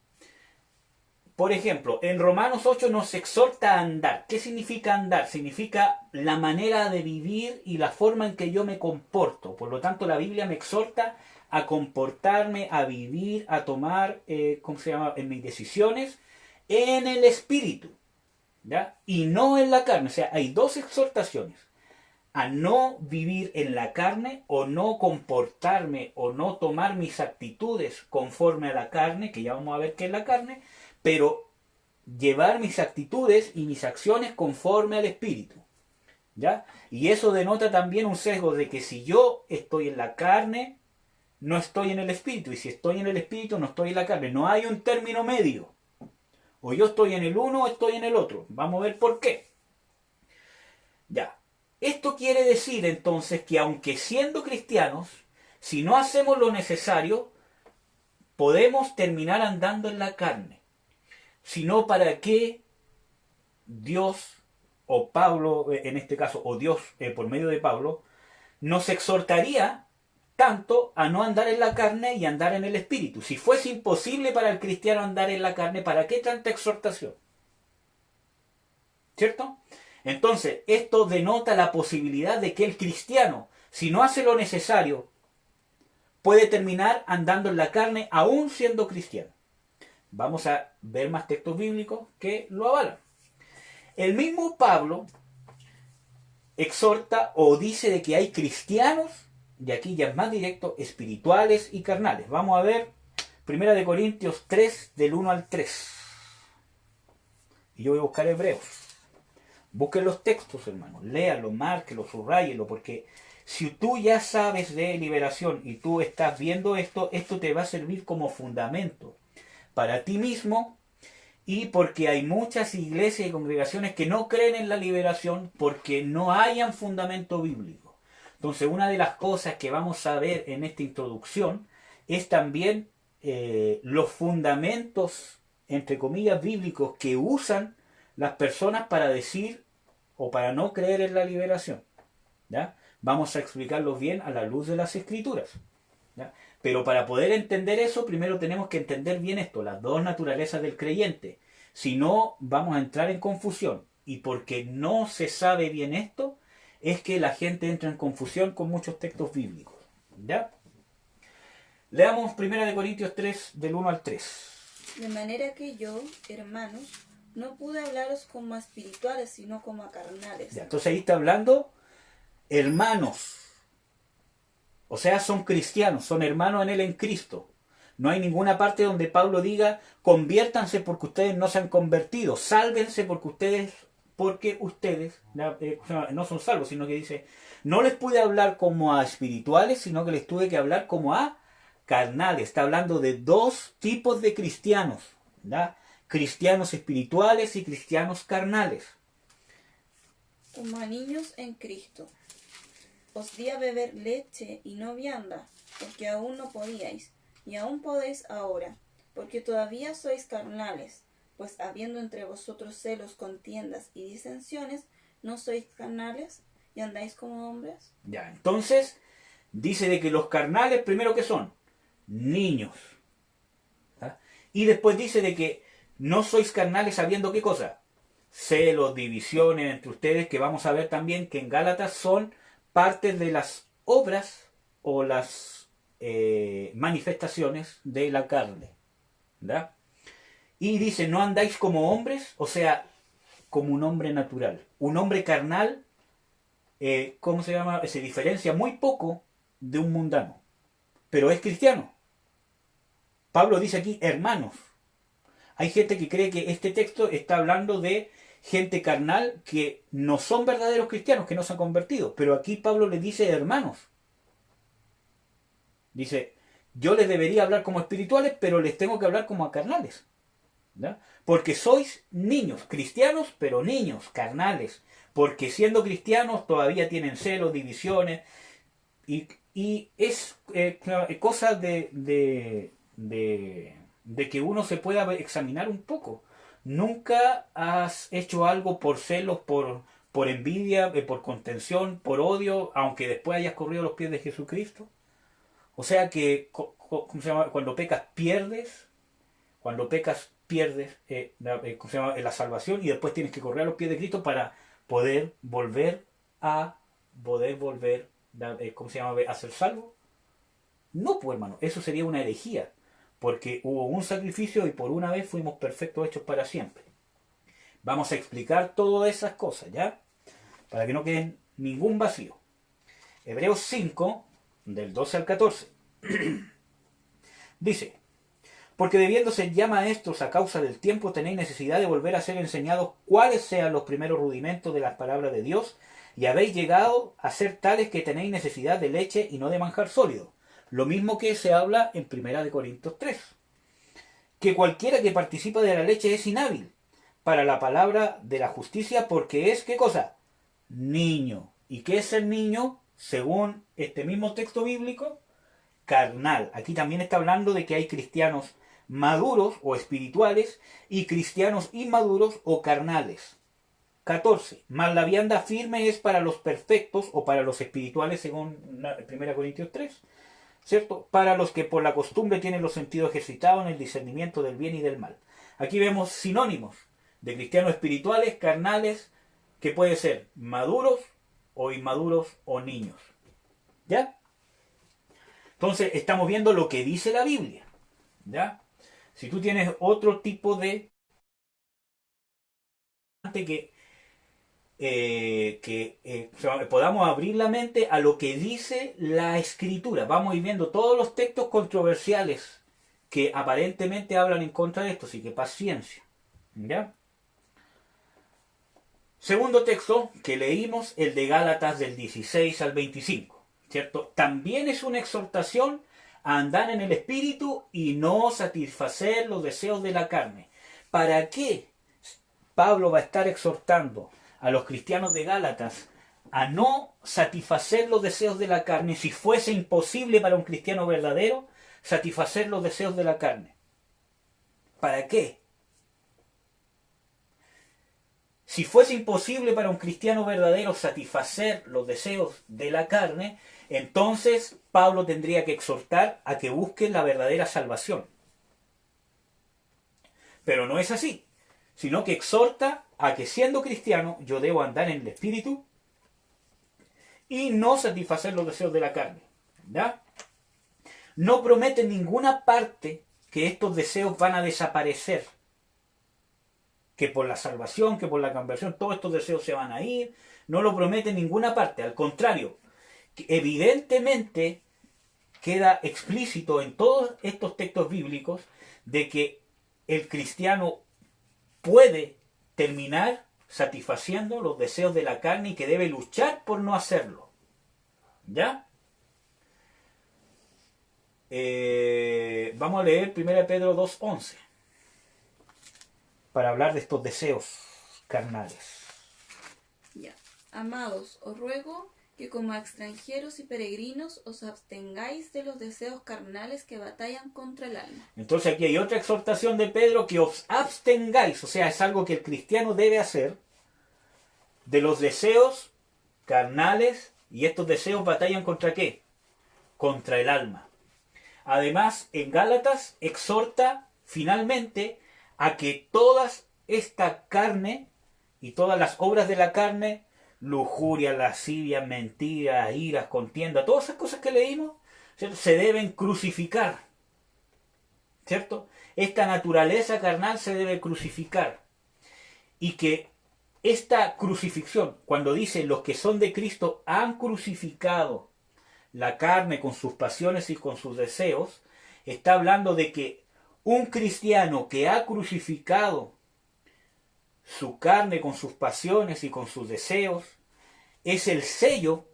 Por ejemplo, en Romanos 8 nos exhorta a andar. ¿Qué significa andar? Significa la manera de vivir y la forma en que yo me comporto. Por lo tanto, la Biblia me exhorta a comportarme, a vivir, a tomar, en mis decisiones, en el espíritu, ¿ya? Y no en la carne. O sea, hay dos exhortaciones. A no vivir en la carne, o no comportarme, o no tomar mis actitudes conforme a la carne, que ya vamos a ver qué es la carne, pero llevar mis actitudes y mis acciones conforme al espíritu, ¿ya? Y eso denota también un sesgo de que si yo estoy en la carne, no estoy en el espíritu, y si estoy en el espíritu, no estoy en la carne. No hay un término medio. O yo estoy en el uno o estoy en el otro. Vamos a ver por qué. Ya. Esto quiere decir entonces que aunque siendo cristianos, si no hacemos lo necesario, podemos terminar andando en la carne. Sino para qué Dios, o Pablo en este caso, o Dios por medio de Pablo, nos exhortaría tanto a no andar en la carne y andar en el espíritu. Si fuese imposible para el cristiano andar en la carne, ¿para qué tanta exhortación? ¿Cierto? Entonces, esto denota la posibilidad de que el cristiano, si no hace lo necesario, puede terminar andando en la carne aún siendo cristiano. Vamos a ver más textos bíblicos que lo avalan. El mismo Pablo exhorta o dice de que hay cristianos, y aquí ya es más directo, espirituales y carnales. Vamos a ver 1 Corintios 3, del 1 al 3. Y yo voy a buscar Hebreos. Busquen los textos, hermanos. Léanlo, márquenlo, subrayenlo, porque si tú ya sabes de liberación y tú estás viendo esto, esto te va a servir como fundamento para ti mismo, y porque hay muchas iglesias y congregaciones que no creen en la liberación porque no hayan fundamento bíblico. Entonces, una de las cosas que vamos a ver en esta introducción es también los fundamentos, entre comillas, bíblicos que usan las personas para decir o para no creer en la liberación, ¿ya? Vamos a explicarlos bien a la luz de las Escrituras, ¿ya? Pero para poder entender eso, primero tenemos que entender bien esto, las dos naturalezas del creyente. Si no, vamos a entrar en confusión. Y porque no se sabe bien esto, es que la gente entra en confusión con muchos textos bíblicos, ¿ya? Leamos 1 Corintios 3, del 1 al 3. De manera que yo, hermanos, No pude hablaros como a espirituales, sino como a carnales. Ya, entonces ahí está hablando hermanos. O sea, son cristianos, son hermanos en él en Cristo. No hay ninguna parte donde Pablo diga, conviértanse porque ustedes no se han convertido, sálvense porque ustedes no son salvos, sino que dice, no les pude hablar como a espirituales, sino que les tuve que hablar como a carnales. Está hablando de dos tipos de cristianos, ¿verdad? Cristianos espirituales y cristianos carnales. Como a niños en Cristo. Os di a beber leche y no vianda, porque aún no podíais, y aún podéis ahora, porque todavía sois carnales, pues habiendo entre vosotros celos, contiendas y disensiones, ¿no sois carnales y andáis como hombres? Ya, entonces dice de que los carnales, primero que son niños. ¿Ah? Y después dice de que no sois carnales sabiendo qué cosa. Celos, divisiones entre ustedes, que vamos a ver también que en Gálatas son parte de las obras o las manifestaciones de la carne. ¿Verdad? Y dice, no andáis como hombres, o sea, como un hombre natural. Un hombre carnal, ¿cómo se llama? Se diferencia muy poco de un mundano, pero es cristiano. Pablo dice aquí, hermanos. Hay gente que cree que este texto está hablando de gente carnal que no son verdaderos cristianos, que no se han convertido. Pero aquí Pablo les dice hermanos. Dice, yo les debería hablar como espirituales, pero les tengo que hablar como a carnales. ¿Ya? Porque sois niños, cristianos, pero niños, carnales. Porque siendo cristianos todavía tienen celos, divisiones. Y es cosa de que uno se pueda examinar un poco. Nunca has hecho algo por celos, por envidia, por contención, por odio, aunque después hayas corrido a los pies de Jesucristo. O sea que ¿cómo se llama? Cuando pecas pierdes ¿cómo se llama? La salvación y después tienes que correr a los pies de Cristo para poder volver ¿cómo se llama? A ser salvo. No, pues hermano, eso sería una herejía. Porque hubo un sacrificio y por una vez fuimos perfectos hechos para siempre. Vamos a explicar todas esas cosas, ¿ya? Para que no quede ningún vacío. Hebreos 5, del 12 al 14. Dice, porque debiéndose ya maestros a causa del tiempo, tenéis necesidad de volver a ser enseñados cuáles sean los primeros rudimentos de las palabras de Dios, y habéis llegado a ser tales que tenéis necesidad de leche y no de manjar sólido. Lo mismo que se habla en 1 Corintios 3. Que cualquiera que participa de la leche es inhábil para la palabra de la justicia, porque es, ¿qué cosa? Niño. ¿Y qué es ser niño? Según este mismo texto bíblico, carnal. Aquí también está hablando de que hay cristianos maduros o espirituales y cristianos inmaduros o carnales. 14. Mas la vianda firme es para los perfectos o para los espirituales, según 1 Corintios 3. ¿Cierto? Para los que por la costumbre tienen los sentidos ejercitados en el discernimiento del bien y del mal. Aquí vemos sinónimos de cristianos espirituales, carnales, que pueden ser maduros o inmaduros o niños. ¿Ya? Entonces estamos viendo lo que dice la Biblia. ¿Ya? Si tú tienes otro tipo de podamos abrir la mente a lo que dice la Escritura. Vamos a ir viendo todos los textos controversiales que aparentemente hablan en contra de esto, así que paciencia. ¿Ya? Segundo texto que leímos, el de Gálatas del 16 al 25. ¿Cierto? También es una exhortación a andar en el Espíritu y no satisfacer los deseos de la carne. ¿Para qué Pablo va a estar exhortando a los cristianos de Gálatas a no satisfacer los deseos de la carne si fuese imposible para un cristiano verdadero satisfacer los deseos de la carne? ¿Para qué? Si fuese imposible para un cristiano verdadero satisfacer los deseos de la carne, entonces Pablo tendría que exhortar a que busquen la verdadera salvación. Pero no es así, sino que exhorta a que siendo cristiano yo debo andar en el Espíritu y no satisfacer los deseos de la carne. ¿Ya? No promete en ninguna parte que estos deseos van a desaparecer, que por la salvación, que por la conversión, todos estos deseos se van a ir. No lo promete en ninguna parte. Al contrario, que evidentemente queda explícito en todos estos textos bíblicos de que el cristiano puede terminar satisfaciendo los deseos de la carne y que debe luchar por no hacerlo. ¿Ya? Vamos a leer 1 Pedro 2:11 para hablar de estos deseos carnales. Ya. Amados, os ruego que como a extranjeros y peregrinos os abstengáis de los deseos carnales que batallan contra el alma. Entonces aquí hay otra exhortación de Pedro, que os abstengáis, o sea, es algo que el cristiano debe hacer, de los deseos carnales, y estos deseos batallan ¿contra qué? Contra el alma. Además, en Gálatas exhorta finalmente a que toda esta carne y todas las obras de la carne, lujuria, lascivia, mentira, iras, contienda, todas esas cosas que leímos, ¿cierto?, se deben crucificar, ¿cierto? Esta naturaleza carnal se debe crucificar. Y que esta crucifixión, cuando dice los que son de Cristo han crucificado la carne con sus pasiones y con sus deseos, está hablando de que un cristiano que ha crucificado su carne con sus pasiones y con sus deseos, es el sello,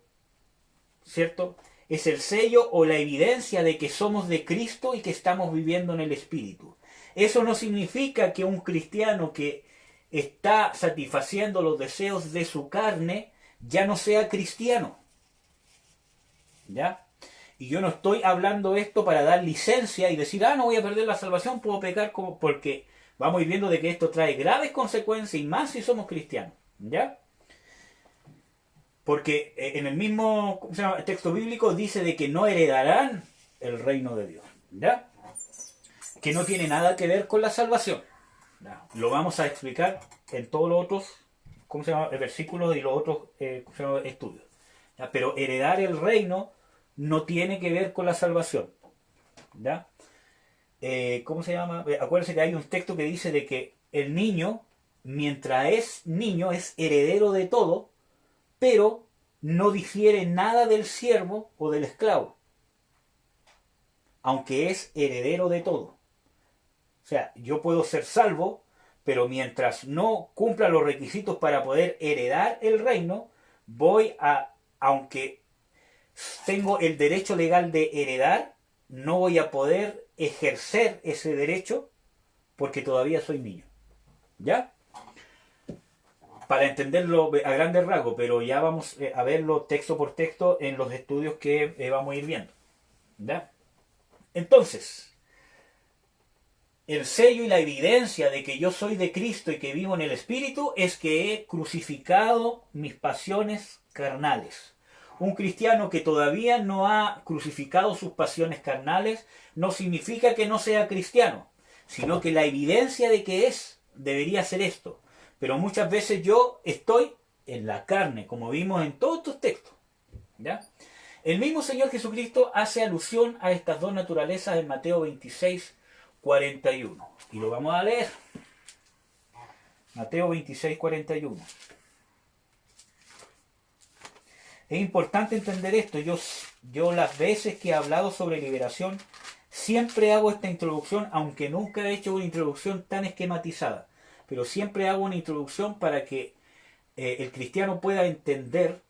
¿cierto? Es el sello o la evidencia de que somos de Cristo y que estamos viviendo en el Espíritu. Eso no significa que un cristiano que está satisfaciendo los deseos de su carne ya no sea cristiano. ¿Ya? Y yo no estoy hablando esto para dar licencia y decir, no voy a perder la salvación, puedo pecar, porque vamos a ir viendo de que esto trae graves consecuencias, y más si somos cristianos. ¿Ya? Porque en el mismo texto bíblico dice de que no heredarán el reino de Dios. ¿Ya? Que no tiene nada que ver con la salvación. ¿Ya? Lo vamos a explicar en todos los otros versículos y los otros estudios. ¿Ya? Pero heredar el reino no tiene que ver con la salvación. ¿Ya? Acuérdense que hay un texto que dice de que el niño, mientras es niño, es heredero de todo, pero no difiere nada del siervo o del esclavo, aunque es heredero de todo. O sea, yo puedo ser salvo, pero mientras no cumpla los requisitos para poder heredar el reino, aunque tengo el derecho legal de heredar, no voy a poder ejercer ese derecho porque todavía soy niño. ¿Ya? Para entenderlo a grandes rasgos, pero ya vamos a verlo texto por texto en los estudios que vamos a ir viendo. ¿Ya? Entonces, el sello y la evidencia de que yo soy de Cristo y que vivo en el Espíritu es que he crucificado mis pasiones carnales. Un cristiano que todavía no ha crucificado sus pasiones carnales no significa que no sea cristiano, sino que la evidencia de que debería ser esto. Pero muchas veces yo estoy en la carne, como vimos en todos estos textos. ¿Ya? El mismo Señor Jesucristo hace alusión a estas dos naturalezas en Mateo 26:41. Y lo vamos a leer. Mateo 26:41. Es importante entender esto. Yo las veces que he hablado sobre liberación, siempre hago esta introducción, aunque nunca he hecho una introducción tan esquematizada. Pero siempre hago una introducción para que el cristiano pueda entender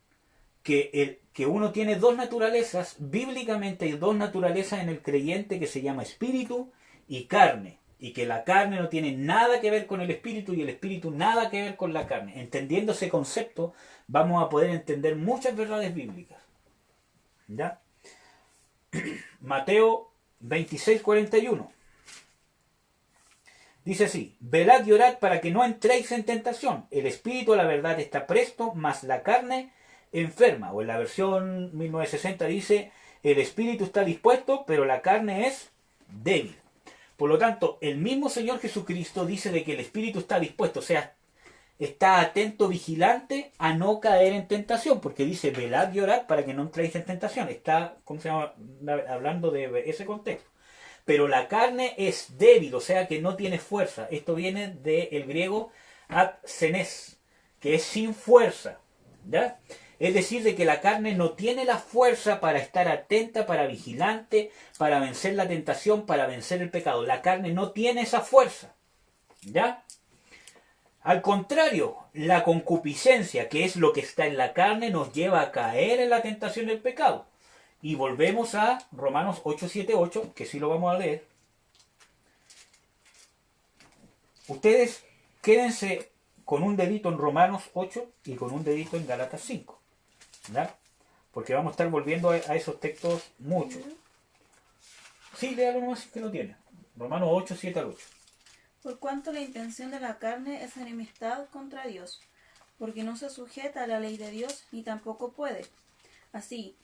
que uno tiene dos naturalezas. Bíblicamente hay dos naturalezas en el creyente que se llama espíritu y carne. Y que la carne no tiene nada que ver con el espíritu y el espíritu nada que ver con la carne. Entendiendo ese concepto, vamos a poder entender muchas verdades bíblicas. ¿Ya? Mateo 26:41. Dice así: velad y orad para que no entréis en tentación. El espíritu a la verdad está presto, mas la carne enferma. O en la versión 1960 dice: el espíritu está dispuesto, pero la carne es débil. Por lo tanto, el mismo Señor Jesucristo dice de que el espíritu está dispuesto, o sea, está atento, vigilante a no caer en tentación, porque dice velad y orad para que no entréis en tentación. Está, hablando de ese contexto. pero la carne es débil, o sea que no tiene fuerza. Esto viene del griego absenes, que es sin fuerza, ¿ya? Es decir, de que la carne no tiene la fuerza para estar atenta, para vigilante, para vencer la tentación, para vencer el pecado. La carne no tiene esa fuerza, ¿ya? Al contrario, la concupiscencia, que es lo que está en la carne, nos lleva a caer en la tentación del pecado. Y volvemos a Romanos 8, 7, 8, que sí lo vamos a leer. Ustedes quédense con un dedito en Romanos 8 y con un dedito en Gálatas 5, ¿ya? Porque vamos a estar volviendo a esos textos mucho. Sí, léalo nomás si que lo tiene. Romanos 8, 7 al 8. Por cuanto la intención de la carne es enemistad contra Dios, porque no se sujeta a la ley de Dios ni tampoco puede. Así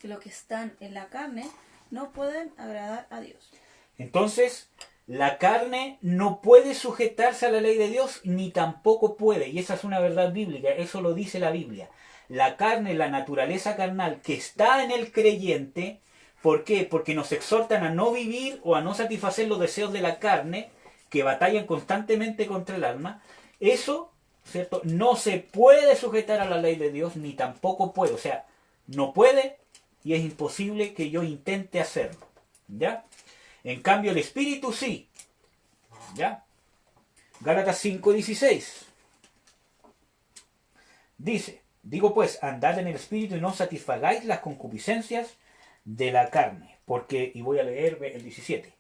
que los que están en la carne no pueden agradar a Dios. Entonces, la carne no puede sujetarse a la ley de Dios ni tampoco puede. Y esa es una verdad bíblica, eso lo dice la Biblia. La carne, la naturaleza carnal que está en el creyente, ¿por qué? Porque nos exhortan a no vivir o a no satisfacer los deseos de la carne, que batallan constantemente contra el alma. Eso, ¿cierto? No se puede sujetar a la ley de Dios ni tampoco puede. O sea, no puede y es imposible que yo intente hacerlo, ¿ya? En cambio el Espíritu sí, ¿ya? Gálatas 5:16 dice, digo pues, andad en el Espíritu y no satisfagáis las concupiscencias de la carne, porque, y voy a leer el 17,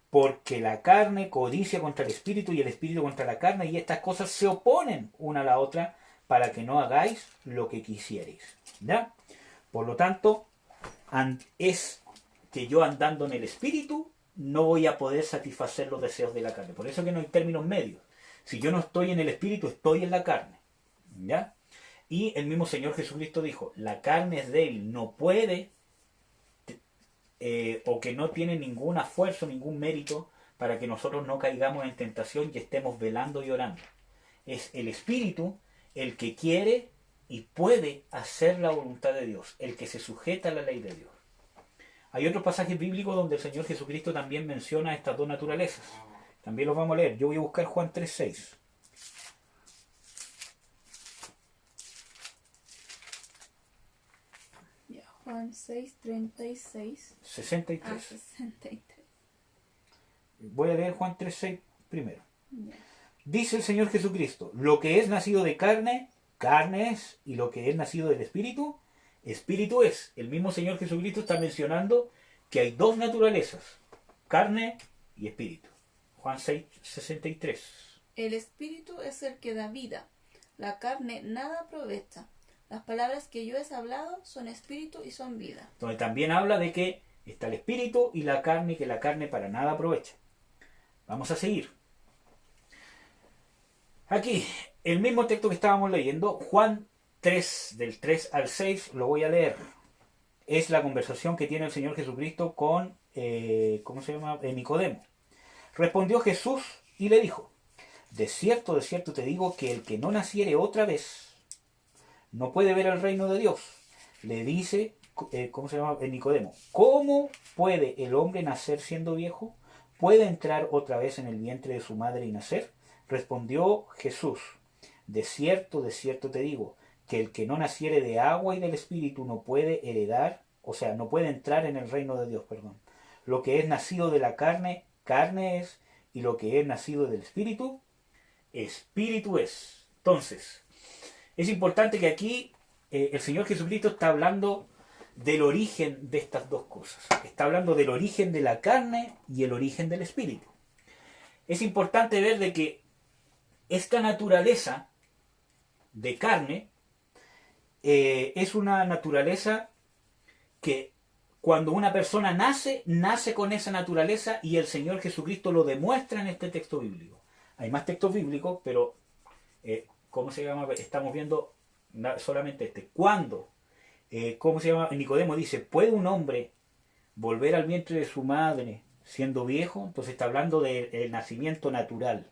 porque la carne codicia contra el Espíritu y el Espíritu contra la carne, y estas cosas se oponen una a la otra para que no hagáis lo que quisierais, ¿ya? Por lo tanto, es que yo andando en el Espíritu no voy a poder satisfacer los deseos de la carne. Por eso que no hay términos medios. Si yo no estoy en el Espíritu, estoy en la carne, ¿ya? Y el mismo Señor Jesucristo dijo, la carne es débil, no puede, o que no tiene ninguna fuerza, ningún mérito para que nosotros no caigamos en tentación y estemos velando y orando. Es el Espíritu el que quiere y puede hacer la voluntad de Dios, el que se sujeta a la ley de Dios. Hay otros pasajes bíblicos donde el Señor Jesucristo también menciona estas dos naturalezas. También los vamos a leer. Yo voy a buscar Juan 3:6. Juan 6:36. 63. 63. Voy a leer Juan 3:6 primero. Ya. Dice el Señor Jesucristo, lo que es nacido de carne, carne es, y lo que es nacido del Espíritu, Espíritu es. El mismo Señor Jesucristo está mencionando que hay dos naturalezas, carne y espíritu. Juan 6:63. El Espíritu es el que da vida, la carne nada aprovecha. Las palabras que yo he hablado son espíritu y son vida. Donde también habla de que está el espíritu y la carne, y que la carne para nada aprovecha. Vamos a seguir. Aquí, el mismo texto que estábamos leyendo, Juan 3, del 3 al 6, lo voy a leer. Es la conversación que tiene el Señor Jesucristo con, ¿cómo se llama? Nicodemo. Respondió Jesús y le dijo, de cierto te digo que el que no naciere otra vez no puede ver el reino de Dios. Le dice, ¿cómo se llama? Nicodemo, ¿cómo puede el hombre nacer siendo viejo? ¿Puede entrar otra vez en el vientre de su madre y nacer? Respondió Jesús, de cierto te digo, que el que no naciere de agua y del Espíritu no puede heredar, o sea, no puede entrar en el reino de Dios, perdón. Lo que es nacido de la carne, carne es, y lo que es nacido del Espíritu, Espíritu es. Entonces, es importante que aquí el Señor Jesucristo está hablando del origen de estas dos cosas. Está hablando del origen de la carne y el origen del Espíritu. Es importante ver de que esta naturaleza de carne es una naturaleza que cuando una persona nace con esa naturaleza, y el Señor Jesucristo lo demuestra en este texto bíblico. Hay más textos bíblicos, pero ¿cómo se llama? Estamos viendo solamente este. Cuando, ¿cómo se llama? Nicodemo dice, ¿puede un hombre volver al vientre de su madre siendo viejo? Entonces está hablando del nacimiento natural.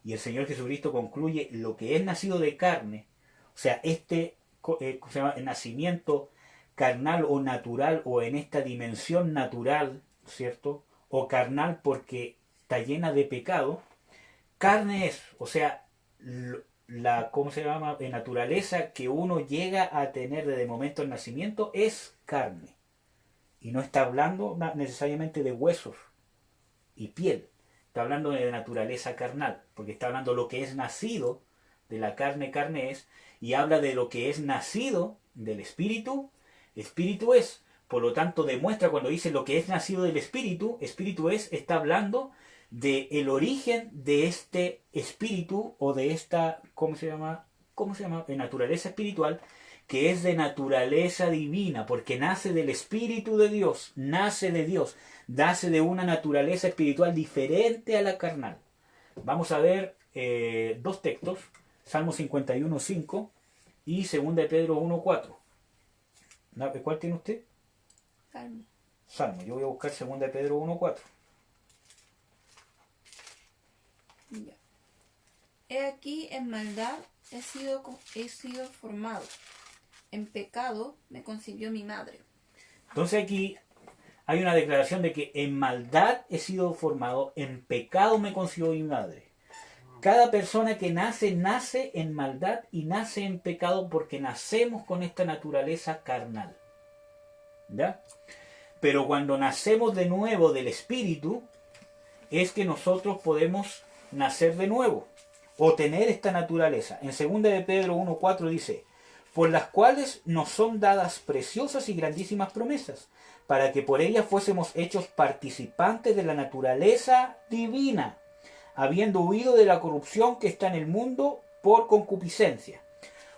Y el Señor Jesucristo concluye, lo que es nacido de carne, o sea, ¿cómo se llama? El nacimiento carnal o natural, o en esta dimensión natural, ¿cierto? o carnal porque está llena de pecado. Carne es, o sea, la, ¿cómo se llama? Naturaleza que uno llega a tener desde el momento del nacimiento es carne. Y no está hablando necesariamente de huesos y piel. Está hablando de naturaleza carnal, porque está hablando de lo que es nacido de la carne, carne es, y habla de lo que es nacido del espíritu, espíritu es. Por lo tanto, demuestra cuando dice lo que es nacido del espíritu, espíritu es, está hablando de el origen de este espíritu o de esta, ¿cómo se llama? De naturaleza espiritual, que es de naturaleza divina, porque nace del Espíritu de Dios, nace de Dios, nace de una naturaleza espiritual diferente a la carnal. Vamos a ver dos textos, Salmo 51:5 y 2 de Pedro 1:4. ¿Cuál tiene usted? Salmo. Salmo, yo voy a buscar 2 de Pedro 1:4. Ya. He aquí en maldad he sido formado. En pecado me concibió mi madre. Entonces aquí hay una declaración de que en maldad he sido formado, en pecado me concibió mi madre. Cada persona que nace, nace en maldad y nace en pecado porque nacemos con esta naturaleza carnal. ¿Ya? Pero cuando nacemos de nuevo del Espíritu, es que nosotros podemos nacer de nuevo o tener esta naturaleza. En 2 de Pedro 1:4 dice: por las cuales nos son dadas preciosas y grandísimas promesas, para que por ellas fuésemos hechos participantes de la naturaleza divina, habiendo huido de la corrupción que está en el mundo por concupiscencia.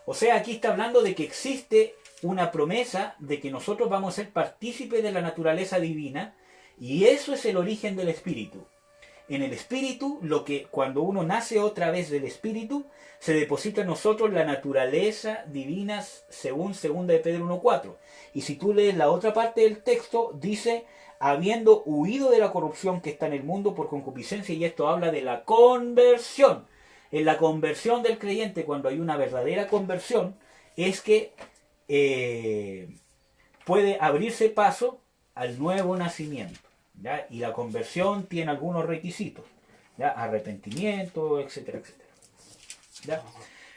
O sea, aquí está hablando de que existe una promesa de que nosotros vamos a ser partícipes de la naturaleza divina, y eso es el origen del Espíritu. En el Espíritu, cuando uno nace otra vez del Espíritu, se deposita en nosotros la naturaleza divina según 2 de Pedro 1:4. Y si tú lees la otra parte del texto, dice, habiendo huido de la corrupción que está en el mundo por concupiscencia, y esto habla de la conversión. En la conversión del creyente, cuando hay una verdadera conversión, es que puede abrirse paso al nuevo nacimiento. ¿Ya? Y la conversión tiene algunos requisitos, ¿ya? Arrepentimiento, etcétera, etcétera. ¿Ya?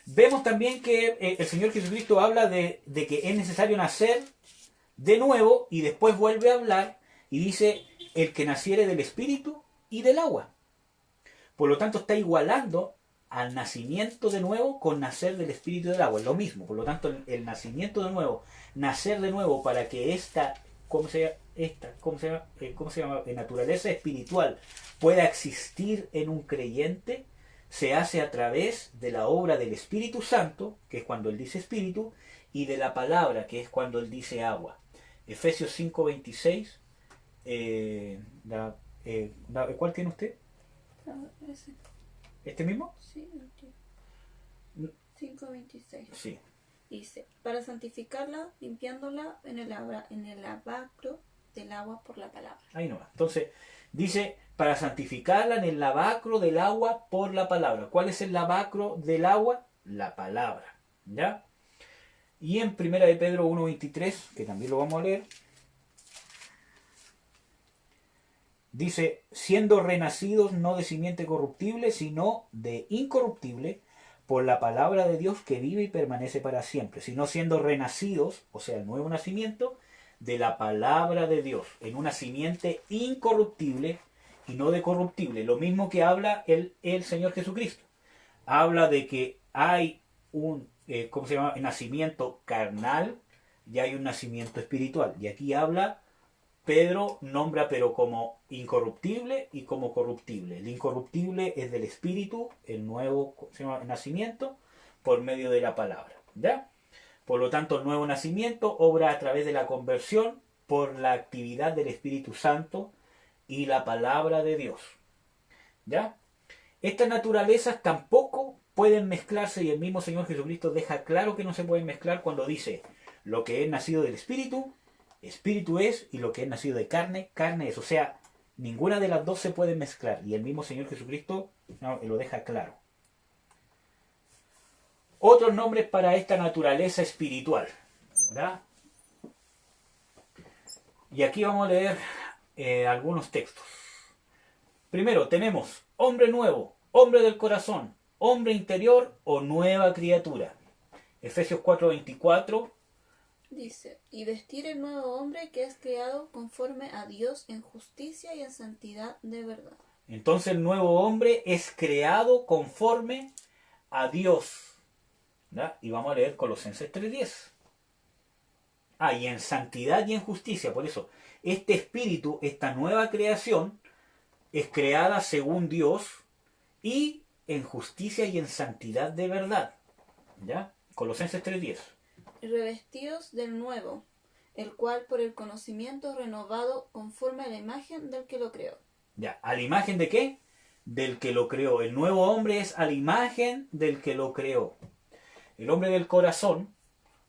Vemos también que el Señor Jesucristo habla de que es necesario nacer de nuevo, y después vuelve a hablar y dice, el que naciere del Espíritu y del agua. Por lo tanto, está igualando al nacimiento de nuevo con nacer del Espíritu y del agua. Es lo mismo. Por lo tanto, el nacimiento de nuevo, nacer de nuevo para que esta naturaleza espiritual pueda existir en un creyente, se hace a través de la obra del Espíritu Santo, que es cuando Él dice Espíritu, y de la palabra, que es cuando Él dice agua. Efesios 5:26. ¿Cuál tiene usted? Ese. ¿Este mismo? Sí, 5:26. Sí. Dice, para santificarla, limpiándola en el lavacro del agua por la palabra. Ahí no va. Entonces, dice, para santificarla en el lavacro del agua por la palabra. ¿Cuál es el lavacro del agua? La palabra. ¿Ya? Y en 1 de Pedro 1:23, que también lo vamos a leer, dice, siendo renacidos no de simiente corruptible, sino de incorruptible, por la palabra de Dios que vive y permanece para siempre, sino siendo renacidos, o sea, el nuevo nacimiento, de la palabra de Dios, en una simiente incorruptible y no de corruptible. Lo mismo que habla el Señor Jesucristo. Habla de que hay un nacimiento carnal y hay un nacimiento espiritual. Y aquí habla, Pedro nombra pero como incorruptible y como corruptible. El incorruptible es del Espíritu, el nuevo nacimiento por medio de la palabra. ¿Ya? Por lo tanto, el nuevo nacimiento obra a través de la conversión por la actividad del Espíritu Santo y la palabra de Dios. ¿Ya? Estas naturalezas tampoco pueden mezclarse, y el mismo Señor Jesucristo deja claro que no se pueden mezclar cuando dice, lo que es nacido del Espíritu, Espíritu es, y lo que es nacido de carne, carne es. O sea, ninguna de las dos se puede mezclar, y el mismo Señor Jesucristo lo deja claro. Otros nombres para esta naturaleza espiritual, ¿verdad? Y aquí vamos a leer algunos textos. Primero tenemos hombre nuevo, hombre del corazón, hombre interior o nueva criatura. Efesios 4:24. Dice, y vestir el nuevo hombre que es creado conforme a Dios en justicia y en santidad de verdad. Entonces el nuevo hombre es creado conforme a Dios. ¿Ya? Y vamos a leer Colosenses 3:10. Y en santidad y en justicia. Por eso, este espíritu, esta nueva creación, es creada según Dios y en justicia y en santidad de verdad. ¿Ya? Colosenses 3:10. Revestidos del nuevo, el cual por el conocimiento renovado conforme a la imagen del que lo creó. Ya, ¿a la imagen de qué? Del que lo creó. El nuevo hombre es a la imagen del que lo creó. El hombre del corazón,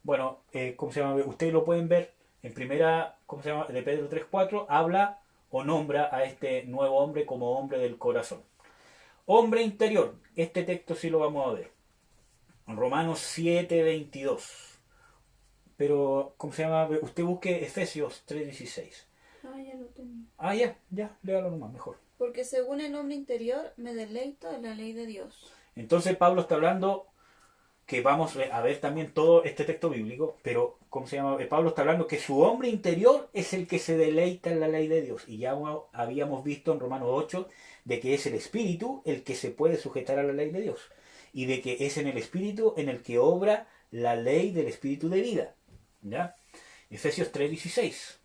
bueno, ¿cómo se llama? Ustedes lo pueden ver en primera, ¿cómo se llama? De Pedro 3:4, habla o nombra a este nuevo hombre como hombre del corazón. Hombre interior, este texto sí lo vamos a ver. En Romanos 7:22. Pero, ¿cómo se llama? Usted busque Efesios 3:16. Ya lo tenía. Ya, léalo nomás, mejor. Porque según el hombre interior me deleito en la ley de Dios. Entonces Pablo está hablando, que vamos a ver también todo este texto bíblico, pero, ¿cómo se llama? Pablo está hablando que su hombre interior es el que se deleita en la ley de Dios. Y ya habíamos visto en Romanos 8 de que es el espíritu el que se puede sujetar a la ley de Dios. Y de que es en el espíritu en el que obra la ley del espíritu de vida. ¿Ya? Efesios 3:16.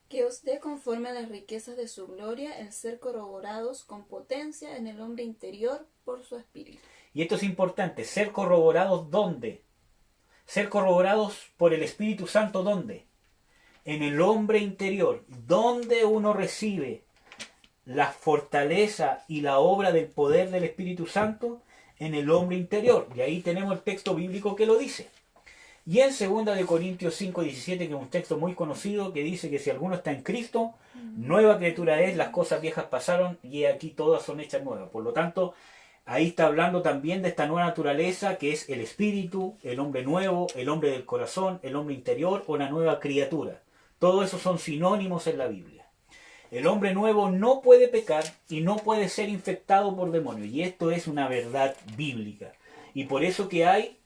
Que os dé conforme a las riquezas de su gloria el ser corroborados con potencia en el hombre interior por su espíritu. Y esto es importante, ser corroborados ¿dónde? Ser corroborados por el Espíritu Santo ¿dónde? En el hombre interior, donde uno recibe la fortaleza y la obra del poder del Espíritu Santo en el hombre interior. Y ahí tenemos el texto bíblico que lo dice. Y en 2 Corintios 5:17, que es un texto muy conocido, que dice que si alguno está en Cristo, nueva criatura es, las cosas viejas pasaron y aquí todas son hechas nuevas. Por lo tanto, ahí está hablando también de esta nueva naturaleza que es el espíritu, el hombre nuevo, el hombre del corazón, el hombre interior o la nueva criatura. Todo eso son sinónimos en la Biblia. El hombre nuevo no puede pecar y no puede ser infectado por demonios. Y esto es una verdad bíblica. Y por eso que hay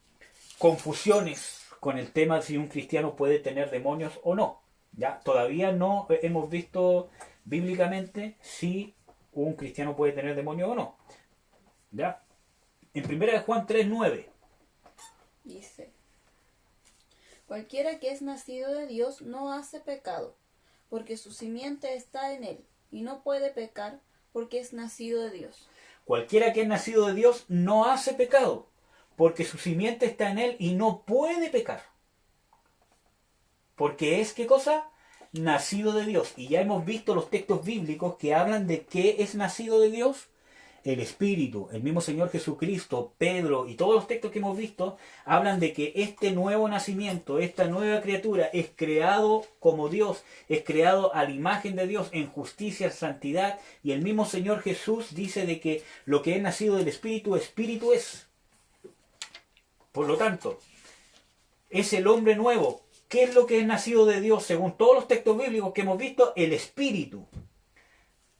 confusiones con el tema de si un cristiano puede tener demonios o no. ¿Ya? Todavía no hemos visto bíblicamente si un cristiano puede tener demonios o no. ¿Ya? En 1 Juan 3:9. Dice, cualquiera que es nacido de Dios no hace pecado, porque su simiente está en él, y no puede pecar porque es nacido de Dios. Cualquiera que es nacido de Dios no hace pecado, porque su simiente está en él y no puede pecar. Porque es, ¿qué cosa? Nacido de Dios. Y ya hemos visto los textos bíblicos que hablan de qué es nacido de Dios. El Espíritu, el mismo Señor Jesucristo, Pedro y todos los textos que hemos visto hablan de que este nuevo nacimiento, esta nueva criatura es creado como Dios, es creado a la imagen de Dios en justicia, santidad, y el mismo Señor Jesús dice de que lo que es nacido del Espíritu, Espíritu es. Por lo tanto, es el hombre nuevo. ¿Qué es lo que es nacido de Dios según todos los textos bíblicos que hemos visto? El Espíritu.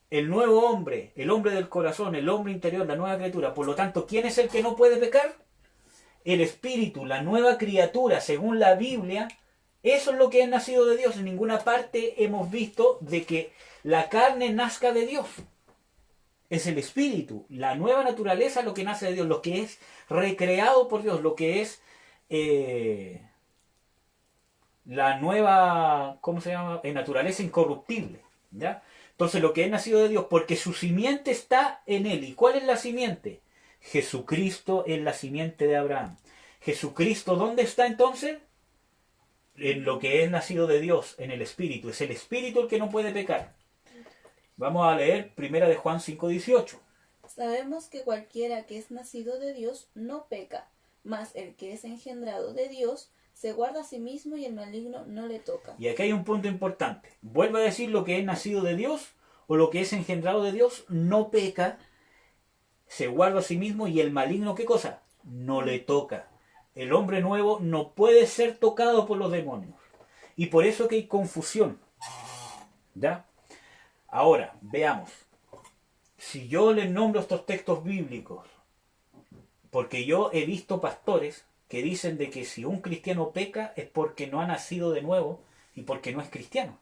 El nuevo hombre, el hombre del corazón, el hombre interior, la nueva criatura. Por lo tanto, ¿quién es el que no puede pecar? El Espíritu, la nueva criatura, según la Biblia. Eso es lo que es nacido de Dios. En ninguna parte hemos visto de que la carne nazca de Dios. Es el Espíritu, la nueva naturaleza, lo que nace de Dios, lo que es recreado por Dios, lo que es la nueva, ¿cómo se llama? Naturaleza incorruptible, ¿ya? Entonces lo que es nacido de Dios, porque su simiente está en él. ¿Y cuál es la simiente? Jesucristo es la simiente de Abraham. Jesucristo, ¿dónde está entonces? En lo que es nacido de Dios, en el Espíritu. Es el Espíritu el que no puede pecar. Vamos a leer 1 Juan 5:18. Sabemos que cualquiera que es nacido de Dios no peca, mas el que es engendrado de Dios se guarda a sí mismo y el maligno no le toca. Y aquí hay un punto importante. Vuelvo a decir, lo que es nacido de Dios o lo que es engendrado de Dios no peca, se guarda a sí mismo y el maligno, ¿qué cosa? No le toca. El hombre nuevo no puede ser tocado por los demonios. Y por eso que hay confusión. ¿Ya? Ahora, veamos. si yo les nombro estos textos bíblicos, porque yo he visto pastores que dicen de que si un cristiano peca es porque no ha nacido de nuevo y porque no es cristiano.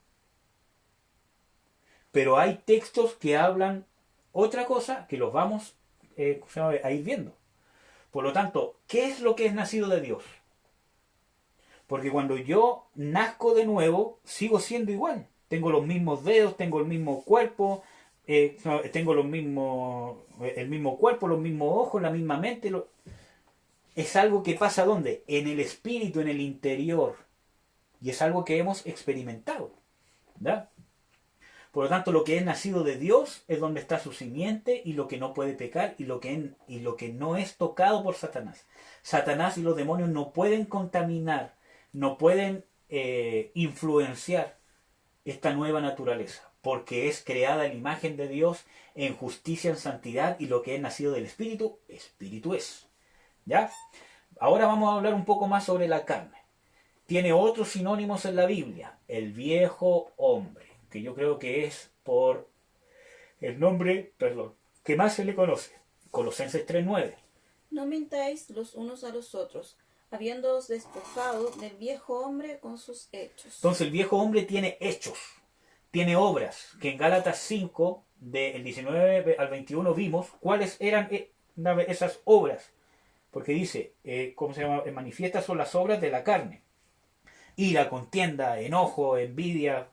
Pero hay textos que hablan otra cosa que los vamos a ir viendo. Por lo tanto, ¿qué es lo que es nacido de Dios? Porque cuando yo nazco de nuevo, sigo siendo igual. Tengo los mismos dedos, tengo el mismo cuerpo, tengo el mismo cuerpo, los mismos ojos, la misma mente. Es algo que pasa ¿dónde? En el espíritu, en el interior. Y es algo que hemos experimentado. ¿Verdad? Por lo tanto, lo que es nacido de Dios es donde está su simiente y lo que no puede pecar y lo que no es tocado por Satanás. Satanás y los demonios no pueden contaminar, no pueden influenciar esta nueva naturaleza, porque es creada en imagen de Dios, en justicia, en santidad, y lo que es nacido del Espíritu, Espíritu es. ¿Ya? Ahora vamos a hablar un poco más sobre la carne. Tiene otros sinónimos en la Biblia. El viejo hombre, que yo creo que es por el nombre, que más se le conoce. Colosenses 3:9. No mintáis los unos a los otros, habiéndoos despojado del viejo hombre con sus hechos. Entonces el viejo hombre tiene hechos, tiene obras, que en Gálatas 5, del 19 al 21 vimos cuáles eran esas obras. Porque dice, ¿cómo se llama? Manifiestas son las obras de la carne. Ira, contienda, enojo, envidia,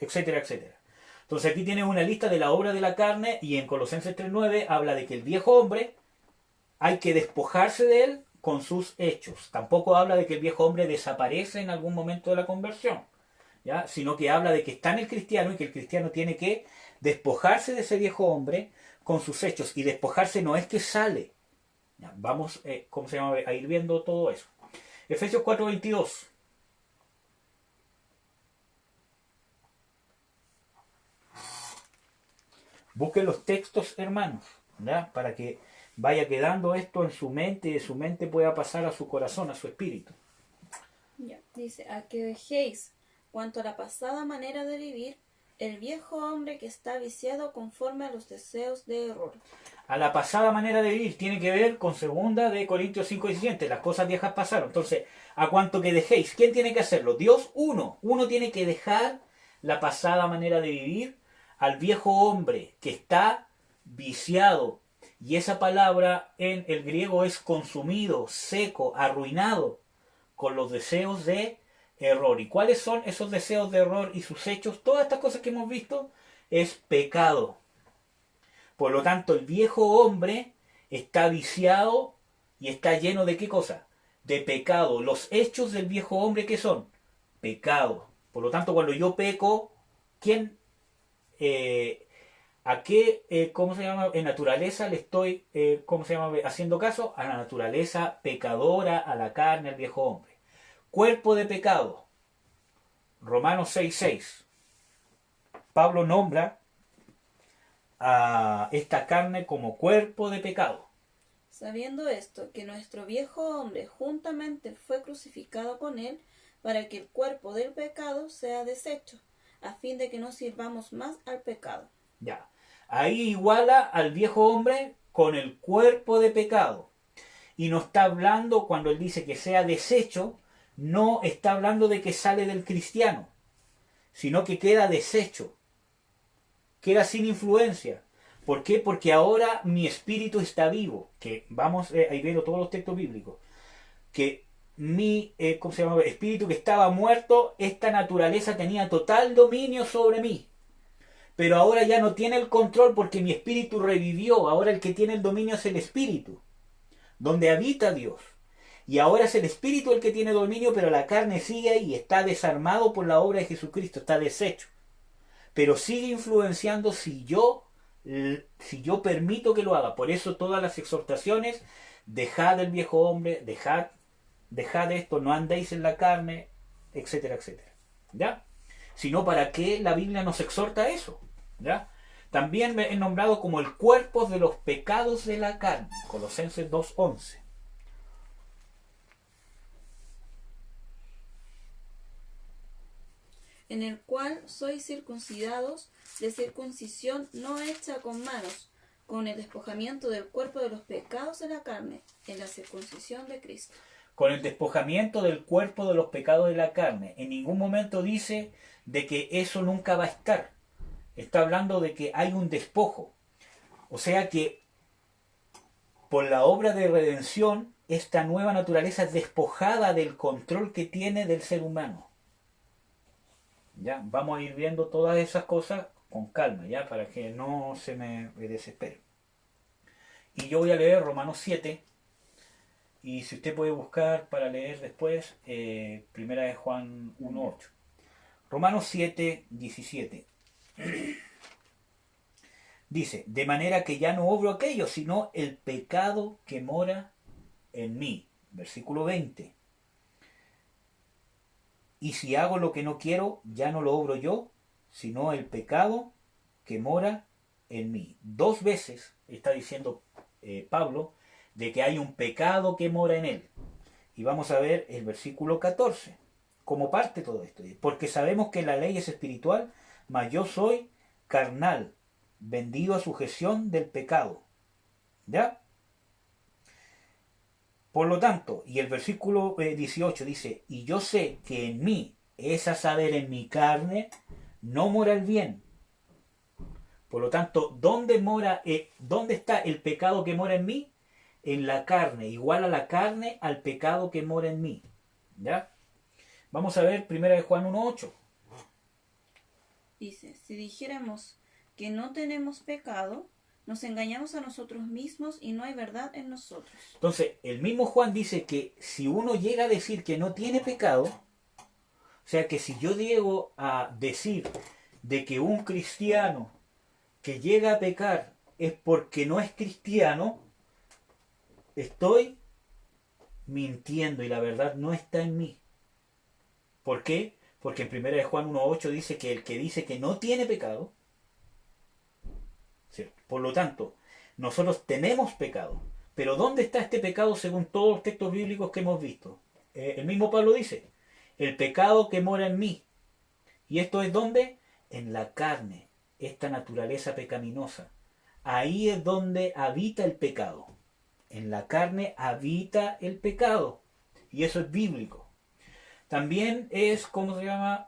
etcétera, etcétera. Entonces aquí tienes una lista de la obra de la carne y en Colosenses 3:9 habla de que el viejo hombre hay que despojarse de él con sus hechos. Tampoco habla de que el viejo hombre desaparece en algún momento de la conversión, ¿ya? Sino que habla de que está en el cristiano y que el cristiano tiene que despojarse de ese viejo hombre con sus hechos. Y despojarse no es que sale. ¿Ya? Vamos a ir viendo todo eso. Efesios 4:22. Busquen los textos, hermanos, ¿ya? Para que vaya quedando esto en su mente y de su mente pueda pasar a su corazón, a su espíritu. Ya, dice, a que dejéis, cuanto a la pasada manera de vivir, el viejo hombre que está viciado conforme a los deseos de error. A la pasada manera de vivir tiene que ver con 2 Corintios 5:17. Las cosas viejas pasaron. Entonces, a cuanto que dejéis, ¿quién tiene que hacerlo? Dios, uno. Uno tiene que dejar la pasada manera de vivir al viejo hombre que está viciado. Y esa palabra en el griego es consumido, seco, arruinado, con los deseos de error. ¿Y cuáles son esos deseos de error y sus hechos? Todas estas cosas que hemos visto es pecado. Por lo tanto, el viejo hombre está viciado y está lleno de ¿qué cosa? De pecado. Los hechos del viejo hombre, ¿qué son? Pecado. Por lo tanto, cuando yo peco, ¿quién? ¿A qué, en naturaleza le estoy, haciendo caso? A la naturaleza pecadora, a la carne, al viejo hombre. Cuerpo de pecado. Romanos 6:6. Pablo nombra a esta carne como cuerpo de pecado. Sabiendo esto, que nuestro viejo hombre juntamente fue crucificado con él, para que el cuerpo del pecado sea deshecho, a fin de que no sirvamos más al pecado. Ya. Ahí iguala al viejo hombre con el cuerpo de pecado. Y no está hablando, cuando él dice que sea deshecho, no está hablando de que sale del cristiano, sino que queda deshecho. Queda sin influencia. ¿Por qué? Porque ahora mi espíritu está vivo. Que vamos a ir viendo todos los textos bíblicos. Que mi espíritu que estaba muerto, esta naturaleza tenía total dominio sobre mí. Pero ahora ya no tiene el control porque mi espíritu revivió. Ahora el que tiene el dominio es el espíritu, donde habita Dios. Y ahora es el espíritu el que tiene dominio, pero la carne sigue ahí, está desarmado por la obra de Jesucristo, está deshecho. Pero sigue influenciando si yo permito que lo haga. Por eso todas las exhortaciones, dejad el viejo hombre, dejad esto, no andéis en la carne, etcétera, etcétera. ¿Ya? Sino para qué la Biblia nos exhorta a eso. ¿Ya? También es nombrado como el cuerpo de los pecados de la carne. Colosenses 2:11. En el cual sois circuncidados de circuncisión no hecha con manos, con el despojamiento del cuerpo de los pecados de la carne, en la circuncisión de Cristo. Con el despojamiento del cuerpo de los pecados de la carne. En ningún momento dice de que eso nunca va a estar. Está hablando de que hay un despojo. O sea que por la obra de redención, esta nueva naturaleza es despojada del control que tiene del ser humano. Ya, vamos a ir viendo todas esas cosas con calma, ya, para que no se me desespere. Y yo voy a leer Romanos 7. Y si usted puede buscar para leer después, primera de Juan 1.8. Romanos 7, 17. Dice, de manera que ya no obro aquello, sino el pecado que mora en mí. Versículo 20. Y si hago lo que no quiero, ya no lo obro yo, sino el pecado que mora en mí. 2 veces está diciendo Pablo de que hay un pecado que mora en él. Y vamos a ver el versículo 14, como parte de todo esto. Porque sabemos que la ley es espiritual, mas yo soy carnal, vendido a sujeción del pecado. ¿Ya? Por lo tanto, y el versículo 18 dice, y yo sé que en mí, es a saber, en mi carne, no mora el bien. Por lo tanto, ¿dónde está el pecado que mora en mí? En la carne, igual a la carne al pecado que mora en mí. ¿Ya? Vamos a ver 1 de Juan 1.8. Dice, si dijéramos que no tenemos pecado, nos engañamos a nosotros mismos y no hay verdad en nosotros. Entonces, el mismo Juan dice que si uno llega a decir que no tiene pecado, o sea que si yo llego a decir de que un cristiano que llega a pecar es porque no es cristiano, estoy mintiendo y la verdad no está en mí. ¿Por qué? Porque en 1 de Juan 1.8 dice que el que dice que no tiene pecado, ¿cierto? Por lo tanto, nosotros tenemos pecado. Pero ¿dónde está este pecado según todos los textos bíblicos que hemos visto? El mismo Pablo dice, el pecado que mora en mí. ¿Y esto es dónde? En la carne, esta naturaleza pecaminosa. Ahí es donde habita el pecado. En la carne habita el pecado. Y eso es bíblico. También es, ¿cómo se llama?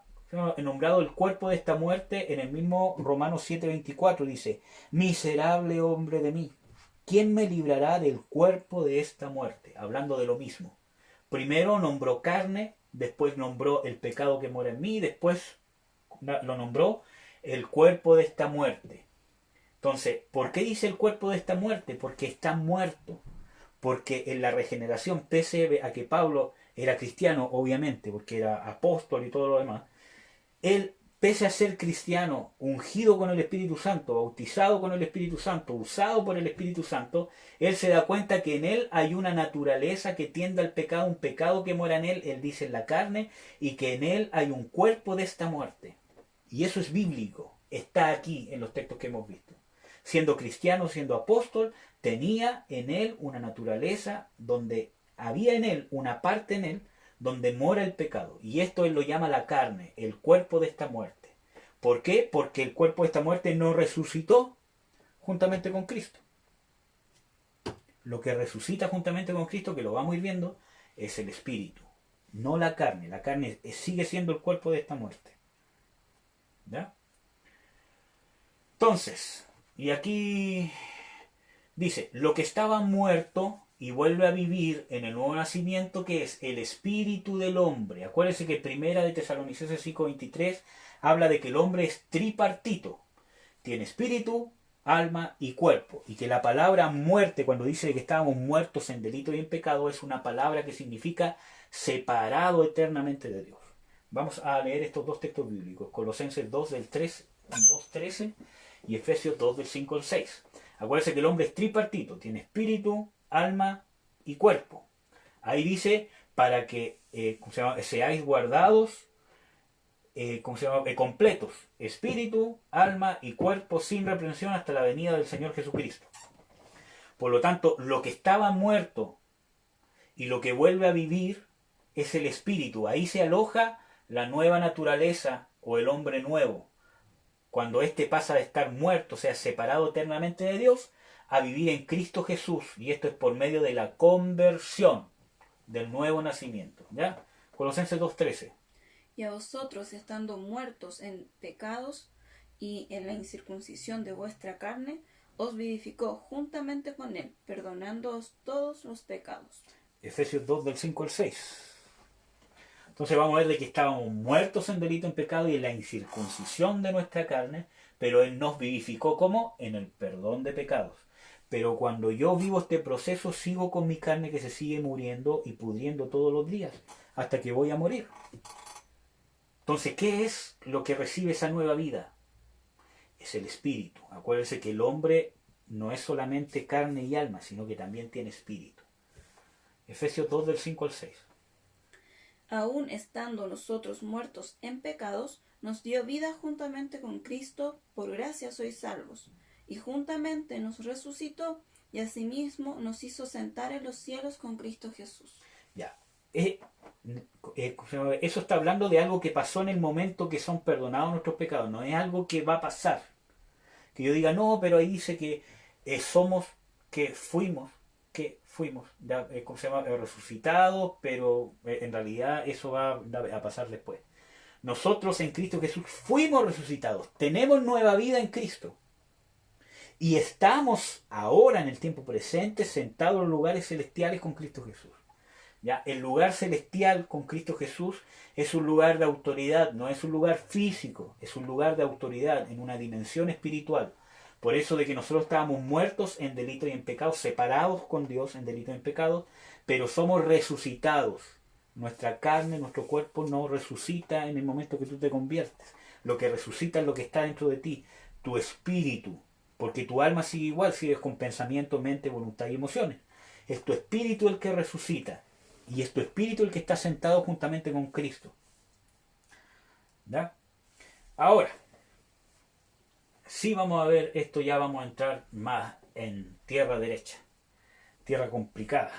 Nombrado el cuerpo de esta muerte en el mismo Romanos 7:24. Dice, miserable hombre de mí, ¿quién me librará del cuerpo de esta muerte? Hablando de lo mismo. Primero nombró carne, después nombró el pecado que mora en mí, después lo nombró el cuerpo de esta muerte. Entonces, ¿por qué dice el cuerpo de esta muerte? Porque está muerto. Porque en la regeneración, pese a que Pablo era cristiano, obviamente, porque era apóstol y todo lo demás, él, pese a ser cristiano, ungido con el Espíritu Santo, bautizado con el Espíritu Santo, usado por el Espíritu Santo, él se da cuenta que en él hay una naturaleza que tiende al pecado, un pecado que mora en él dice en la carne, y que en él hay un cuerpo de esta muerte. Y eso es bíblico, está aquí en los textos que hemos visto. Siendo cristiano, siendo apóstol, tenía en él una naturaleza donde había en él una parte en él donde mora el pecado. Y esto él lo llama la carne, el cuerpo de esta muerte. ¿Por qué? Porque el cuerpo de esta muerte no resucitó juntamente con Cristo. Lo que resucita juntamente con Cristo, que lo vamos a ir viendo, es el espíritu, no la carne. La carne sigue siendo el cuerpo de esta muerte. ¿Ya? Entonces, y aquí dice, lo que estaba muerto y vuelve a vivir en el nuevo nacimiento, que es el espíritu del hombre. Acuérdense que primera de Tesalonicenses 5:23 habla de que el hombre es tripartito. Tiene espíritu, alma y cuerpo. Y que la palabra muerte, cuando dice que estábamos muertos en delito y en pecado, es una palabra que significa separado eternamente de Dios. Vamos a leer estos dos textos bíblicos. Colosenses 2:13 y Efesios 2 del 5 al 6. Acuérdense que el hombre es tripartito. Tiene espíritu, alma y cuerpo. Ahí dice, para que seáis guardados, completos, espíritu, alma y cuerpo sin reprensión hasta la venida del Señor Jesucristo. Por lo tanto, lo que estaba muerto y lo que vuelve a vivir es el espíritu. Ahí se aloja la nueva naturaleza o el hombre nuevo. Cuando éste pasa de estar muerto, o sea, separado eternamente de Dios, a vivir en Cristo Jesús, y esto es por medio de la conversión, del nuevo nacimiento. ¿Ya? Colosenses 2:13. Y a vosotros, estando muertos en pecados y en la incircuncisión de vuestra carne, os vivificó juntamente con él, perdonándoos todos los pecados. Efesios 2 del 5 al 6. Entonces vamos a ver de que estábamos muertos en delito, en pecado y en la incircuncisión de nuestra carne, pero Él nos vivificó como en el perdón de pecados. Pero cuando yo vivo este proceso, sigo con mi carne que se sigue muriendo y pudriendo todos los días, hasta que voy a morir. Entonces, ¿qué es lo que recibe esa nueva vida? Es el espíritu. Acuérdense que el hombre no es solamente carne y alma, sino que también tiene espíritu. Efesios 2 del 5 al 6. Aún estando nosotros muertos en pecados, nos dio vida juntamente con Cristo, por gracia sois salvos. Y juntamente nos resucitó, y asimismo nos hizo sentar en los cielos con Cristo Jesús. Ya. Eso está hablando de algo que pasó en el momento que son perdonados nuestros pecados. No es algo que va a pasar. Que yo diga, no, pero ahí dice que somos, que fuimos, ya, resucitados, pero en realidad eso va a pasar después. Nosotros en Cristo Jesús fuimos resucitados, tenemos nueva vida en Cristo. Y estamos ahora en el tiempo presente sentados en los lugares celestiales con Cristo Jesús. ¿Ya? El lugar celestial con Cristo Jesús es un lugar de autoridad, no es un lugar físico, es un lugar de autoridad en una dimensión espiritual. Por eso de que nosotros estábamos muertos en delito y en pecado, separados con Dios en delito y en pecado, pero somos resucitados. Nuestra carne, nuestro cuerpo no resucita en el momento que tú te conviertes. Lo que resucita es lo que está dentro de ti, tu espíritu, porque tu alma sigue igual, sigues con pensamiento, mente, voluntad y emociones. Es tu espíritu el que resucita. Y es tu espíritu el que está sentado juntamente con Cristo. ¿Ya? Ahora, sí vamos a ver esto, ya vamos a entrar más en tierra derecha, tierra complicada.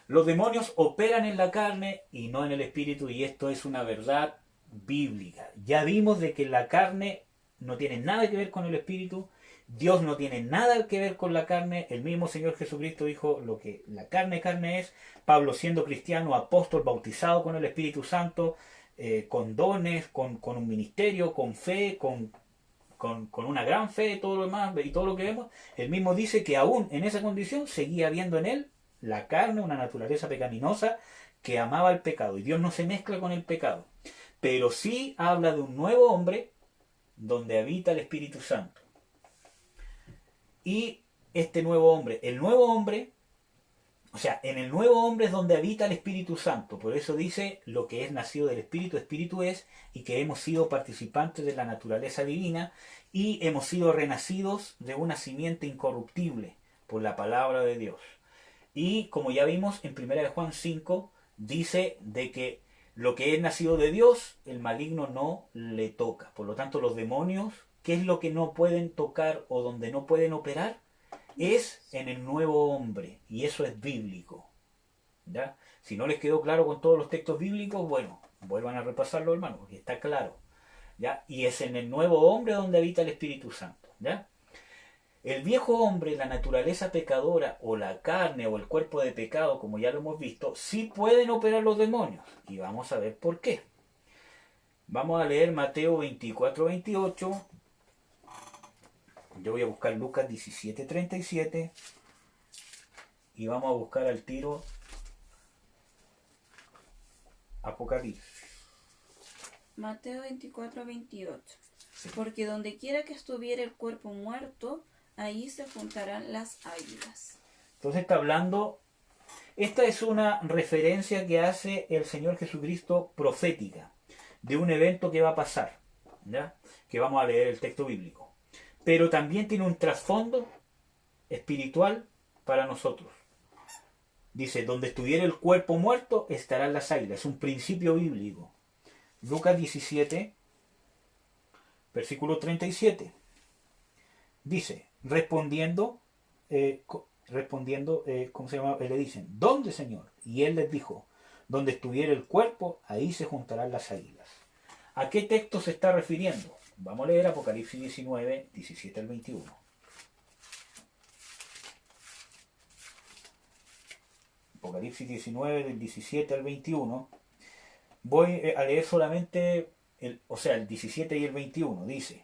Los demonios operan en la carne y no en el espíritu, y esto es una verdad bíblica. Ya vimos de que la carne no tiene nada que ver con el espíritu. Dios no tiene nada que ver con la carne. El mismo Señor Jesucristo dijo lo que la carne es. Pablo, siendo cristiano, apóstol, bautizado con el Espíritu Santo, con dones, con un ministerio, con fe, con una gran fe, todo lo demás y todo lo que vemos, él mismo dice que aún en esa condición seguía viendo en él la carne, una naturaleza pecaminosa que amaba el pecado. Y Dios no se mezcla con el pecado, pero sí habla de un nuevo hombre donde habita el Espíritu Santo. Y este nuevo hombre, en el nuevo hombre es donde habita el Espíritu Santo. Por eso dice, lo que es nacido del Espíritu, Espíritu es, y que hemos sido participantes de la naturaleza divina y hemos sido renacidos de una simiente incorruptible por la palabra de Dios. Y como ya vimos en 1 Juan 5, dice de que lo que es nacido de Dios, el maligno no le toca. Por lo tanto, los demonios, ¿qué es lo que no pueden tocar o donde no pueden operar? Es en el nuevo hombre, y eso es bíblico. ¿Ya? Si no les quedó claro con todos los textos bíblicos, bueno, vuelvan a repasarlo, hermanos, porque está claro. ¿Ya? Y es en el nuevo hombre donde habita el Espíritu Santo. ¿Ya? El viejo hombre, la naturaleza pecadora, o la carne, o el cuerpo de pecado, como ya lo hemos visto, sí pueden operar los demonios. Y vamos a ver por qué. Vamos a leer Mateo 24-28. Yo voy a buscar Lucas 17:37 y vamos a buscar al tiro Apocalipsis. Mateo 24-28. Sí. Porque donde quiera que estuviera el cuerpo muerto, ahí se juntarán las águilas. Entonces está hablando, esta es una referencia que hace el Señor Jesucristo profética de un evento que va a pasar, ¿ya? Que vamos a leer el texto bíblico. Pero también tiene un trasfondo espiritual para nosotros. Dice, donde estuviera el cuerpo muerto, estarán las águilas. Es un principio bíblico. Lucas 17, versículo 37. Dice, respondiendo, ¿cómo se llama? Le dicen, ¿dónde, Señor? Y él les dijo, donde estuviera el cuerpo, ahí se juntarán las águilas. ¿A qué texto se está refiriendo? Vamos a leer Apocalipsis 19, 17 al 21. Apocalipsis 19, del 17 al 21, voy a leer solamente el 17 y el 21. Dice: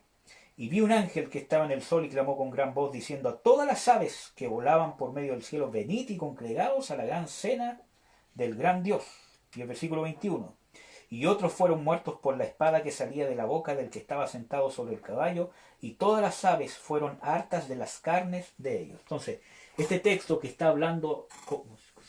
y vi un ángel que estaba en el sol y clamó con gran voz diciendo a todas las aves que volaban por medio del cielo: venid y congregaos a la gran cena del gran Dios. Y el versículo 21: y otros fueron muertos por la espada que salía de la boca del que estaba sentado sobre el caballo, y todas las aves fueron hartas de las carnes de ellos. Entonces, este texto que está hablando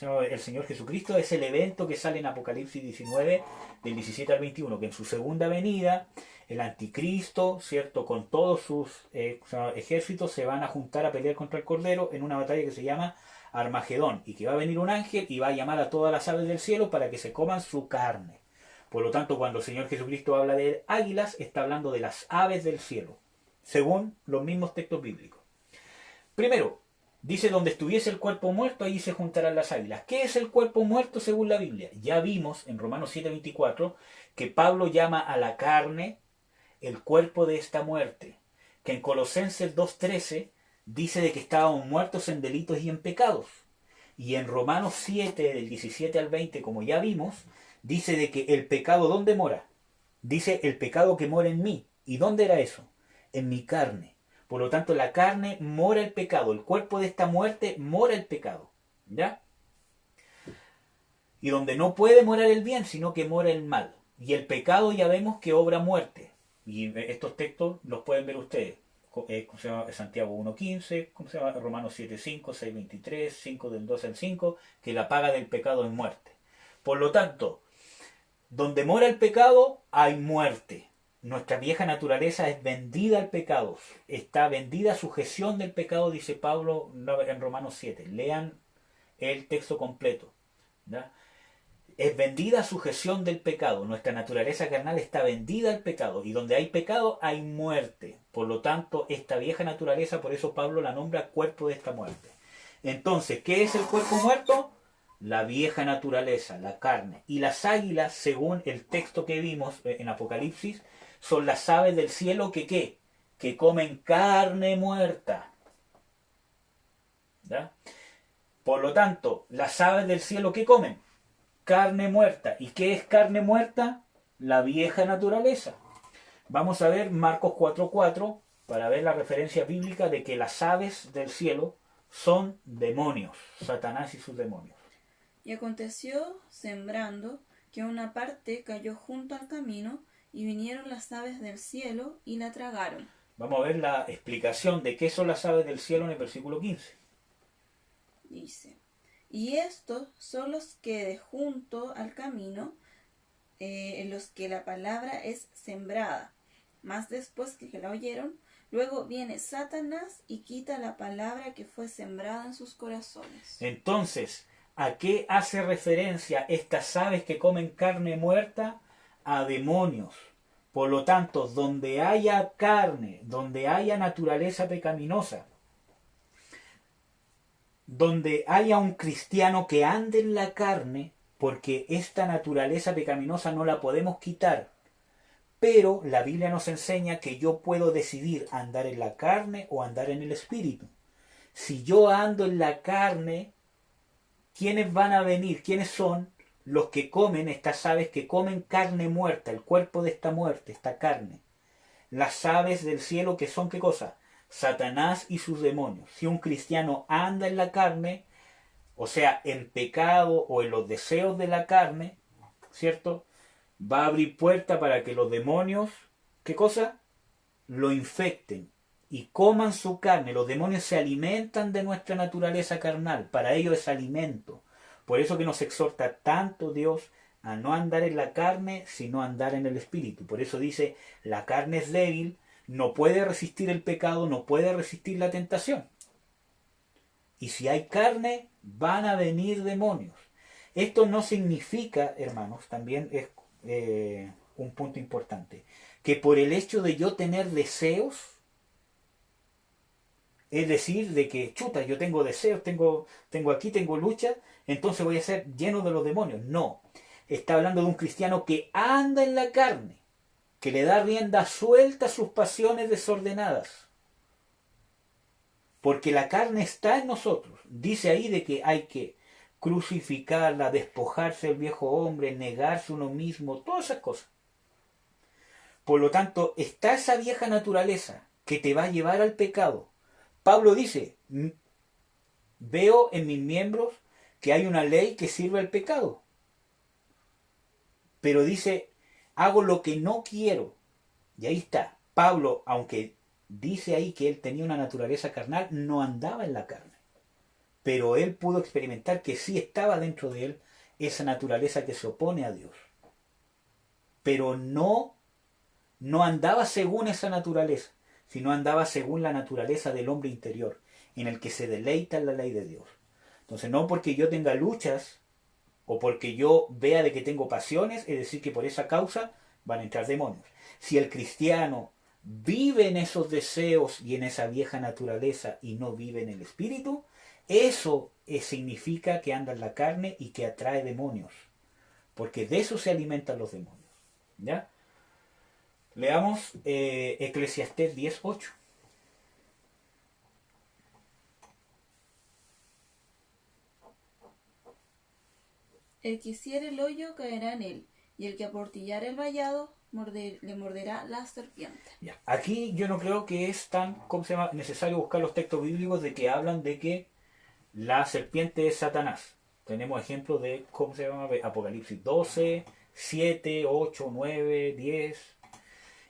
el Señor Jesucristo es el evento que sale en Apocalipsis 19, del 17 al 21, que en su segunda venida el anticristo, ¿cierto?, con todos sus ejércitos se van a juntar a pelear contra el Cordero en una batalla que se llama Armagedón, y que va a venir un ángel y va a llamar a todas las aves del cielo para que se coman su carne. Por lo tanto, cuando el Señor Jesucristo habla de águilas, está hablando de las aves del cielo, según los mismos textos bíblicos. Primero, dice: donde estuviese el cuerpo muerto, allí se juntarán las águilas. ¿Qué es el cuerpo muerto según la Biblia? Ya vimos en Romanos 7:24 que Pablo llama a la carne el cuerpo de esta muerte, que en Colosenses 2:13 dice de que estábamos muertos en delitos y en pecados, y en Romanos 7, del 17 al 20, como ya vimos, dice de que el pecado, ¿dónde mora? Dice: el pecado que mora en mí. ¿Y dónde era eso? En mi carne. Por lo tanto, la carne mora el pecado, el cuerpo de esta muerte mora el pecado, ¿ya? Y donde no puede morar el bien, sino que mora el mal. Y el pecado ya vemos que obra muerte. Y estos textos los pueden ver ustedes. ¿Cómo se llama? Santiago 1:15, ¿cómo se llama? Romanos 7:5, 6:23, 5 del 2 al 5, que la paga del pecado es muerte. Por lo tanto, donde mora el pecado hay muerte. Nuestra vieja naturaleza es vendida al pecado. Está vendida a sujeción del pecado, dice Pablo en Romanos 7. Lean el texto completo, ¿ya? Es vendida a sujeción del pecado. Nuestra naturaleza carnal está vendida al pecado. Y donde hay pecado hay muerte. Por lo tanto, esta vieja naturaleza, por eso Pablo la nombra cuerpo de esta muerte. Entonces, ¿qué es el cuerpo muerto? La vieja naturaleza, la carne. Y las águilas, según el texto que vimos en Apocalipsis, son las aves del cielo que ¿qué? Que comen carne muerta, ¿ya? Por lo tanto, las aves del cielo ¿qué comen? Carne muerta. ¿Y qué es carne muerta? La vieja naturaleza. Vamos a ver Marcos 4:4 para ver la referencia bíblica de que las aves del cielo son demonios, Satanás y sus demonios. Y aconteció, sembrando, que una parte cayó junto al camino, y vinieron las aves del cielo y la tragaron. Vamos a ver la explicación de qué son las aves del cielo en el versículo 15. Dice: y estos son los que de junto al camino, en los que la palabra es sembrada. Mas después que la oyeron, luego viene Satanás y quita la palabra que fue sembrada en sus corazones. Entonces, ¿a qué hace referencia estas aves que comen carne muerta? A demonios. Por lo tanto, donde haya carne, donde haya naturaleza pecaminosa, donde haya un cristiano que ande en la carne, porque esta naturaleza pecaminosa no la podemos quitar, pero la Biblia nos enseña que yo puedo decidir andar en la carne o andar en el espíritu. Si yo ando en la carne, ¿quiénes van a venir? ¿Quiénes son los que comen, estas aves que comen carne muerta, el cuerpo de esta muerte, esta carne? Las aves del cielo, que son ¿qué cosa? Satanás y sus demonios. Si un cristiano anda en la carne, o sea, en pecado o en los deseos de la carne, ¿cierto? Va a abrir puerta para que los demonios, ¿qué cosa? Lo infecten y coman su carne. Los demonios se alimentan de nuestra naturaleza carnal. Para ellos es alimento. Por eso que nos exhorta tanto Dios a no andar en la carne, sino andar en el espíritu. Por eso dice, la carne es débil, no puede resistir el pecado, no puede resistir la tentación. Y si hay carne, van a venir demonios. Esto no significa, hermanos, también es un punto importante, que por el hecho de yo tener deseos, es decir, de que, chuta, yo tengo deseos, tengo lucha, entonces voy a ser lleno de los demonios. No, está hablando de un cristiano que anda en la carne, que le da rienda suelta a sus pasiones desordenadas. Porque la carne está en nosotros. Dice ahí de que hay que crucificarla, despojarse del viejo hombre, negarse uno mismo, todas esas cosas. Por lo tanto, está esa vieja naturaleza que te va a llevar al pecado. Pablo dice, veo en mis miembros que hay una ley que sirve al pecado. Pero dice, hago lo que no quiero. Y ahí está. Pablo, aunque dice ahí que él tenía una naturaleza carnal, no andaba en la carne. Pero él pudo experimentar que sí estaba dentro de él esa naturaleza que se opone a Dios. Pero no andaba según esa naturaleza, sino andaba según la naturaleza del hombre interior, en el que se deleita en la ley de Dios. Entonces, no porque yo tenga luchas o porque yo vea de que tengo pasiones, es decir, que por esa causa van a entrar demonios. Si el cristiano vive en esos deseos y en esa vieja naturaleza y no vive en el espíritu, eso significa que anda en la carne y que atrae demonios, porque de eso se alimentan los demonios. ¿Ya? Leamos Eclesiastés 10:8. El que hiciere el hoyo caerá en él, y el que aportillare el vallado le morderá la serpiente. Ya. Aquí yo no creo que es tan necesario buscar los textos bíblicos de que hablan de que la serpiente es Satanás. Tenemos ejemplos de Apocalipsis 12, 7, 8, 9, 10.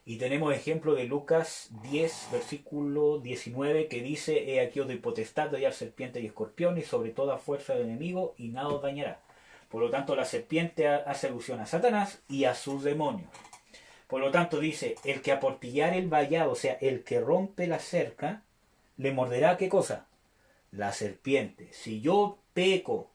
Y tenemos ejemplo de Lucas 10, versículo 19, que dice: he aquí os doy potestad de hallar serpientes y escorpiones, y sobre toda fuerza del enemigo, y nada os dañará. Por lo tanto, la serpiente hace alusión a Satanás y a sus demonios. Por lo tanto, dice: el que aportillar el vallado, o sea, el que rompe la cerca, le morderá, ¿qué cosa? La serpiente. Si yo peco,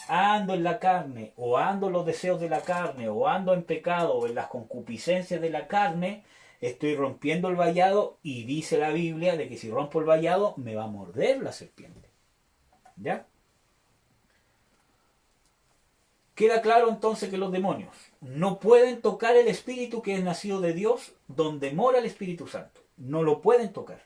ando en la carne, o ando en los deseos de la carne, o ando en pecado, o en las concupiscencias de la carne, estoy rompiendo el vallado, y dice la Biblia de que si rompo el vallado, me va a morder la serpiente. ¿Ya? Queda claro entonces que los demonios no pueden tocar el espíritu que es nacido de Dios, donde mora el Espíritu Santo. No lo pueden tocar.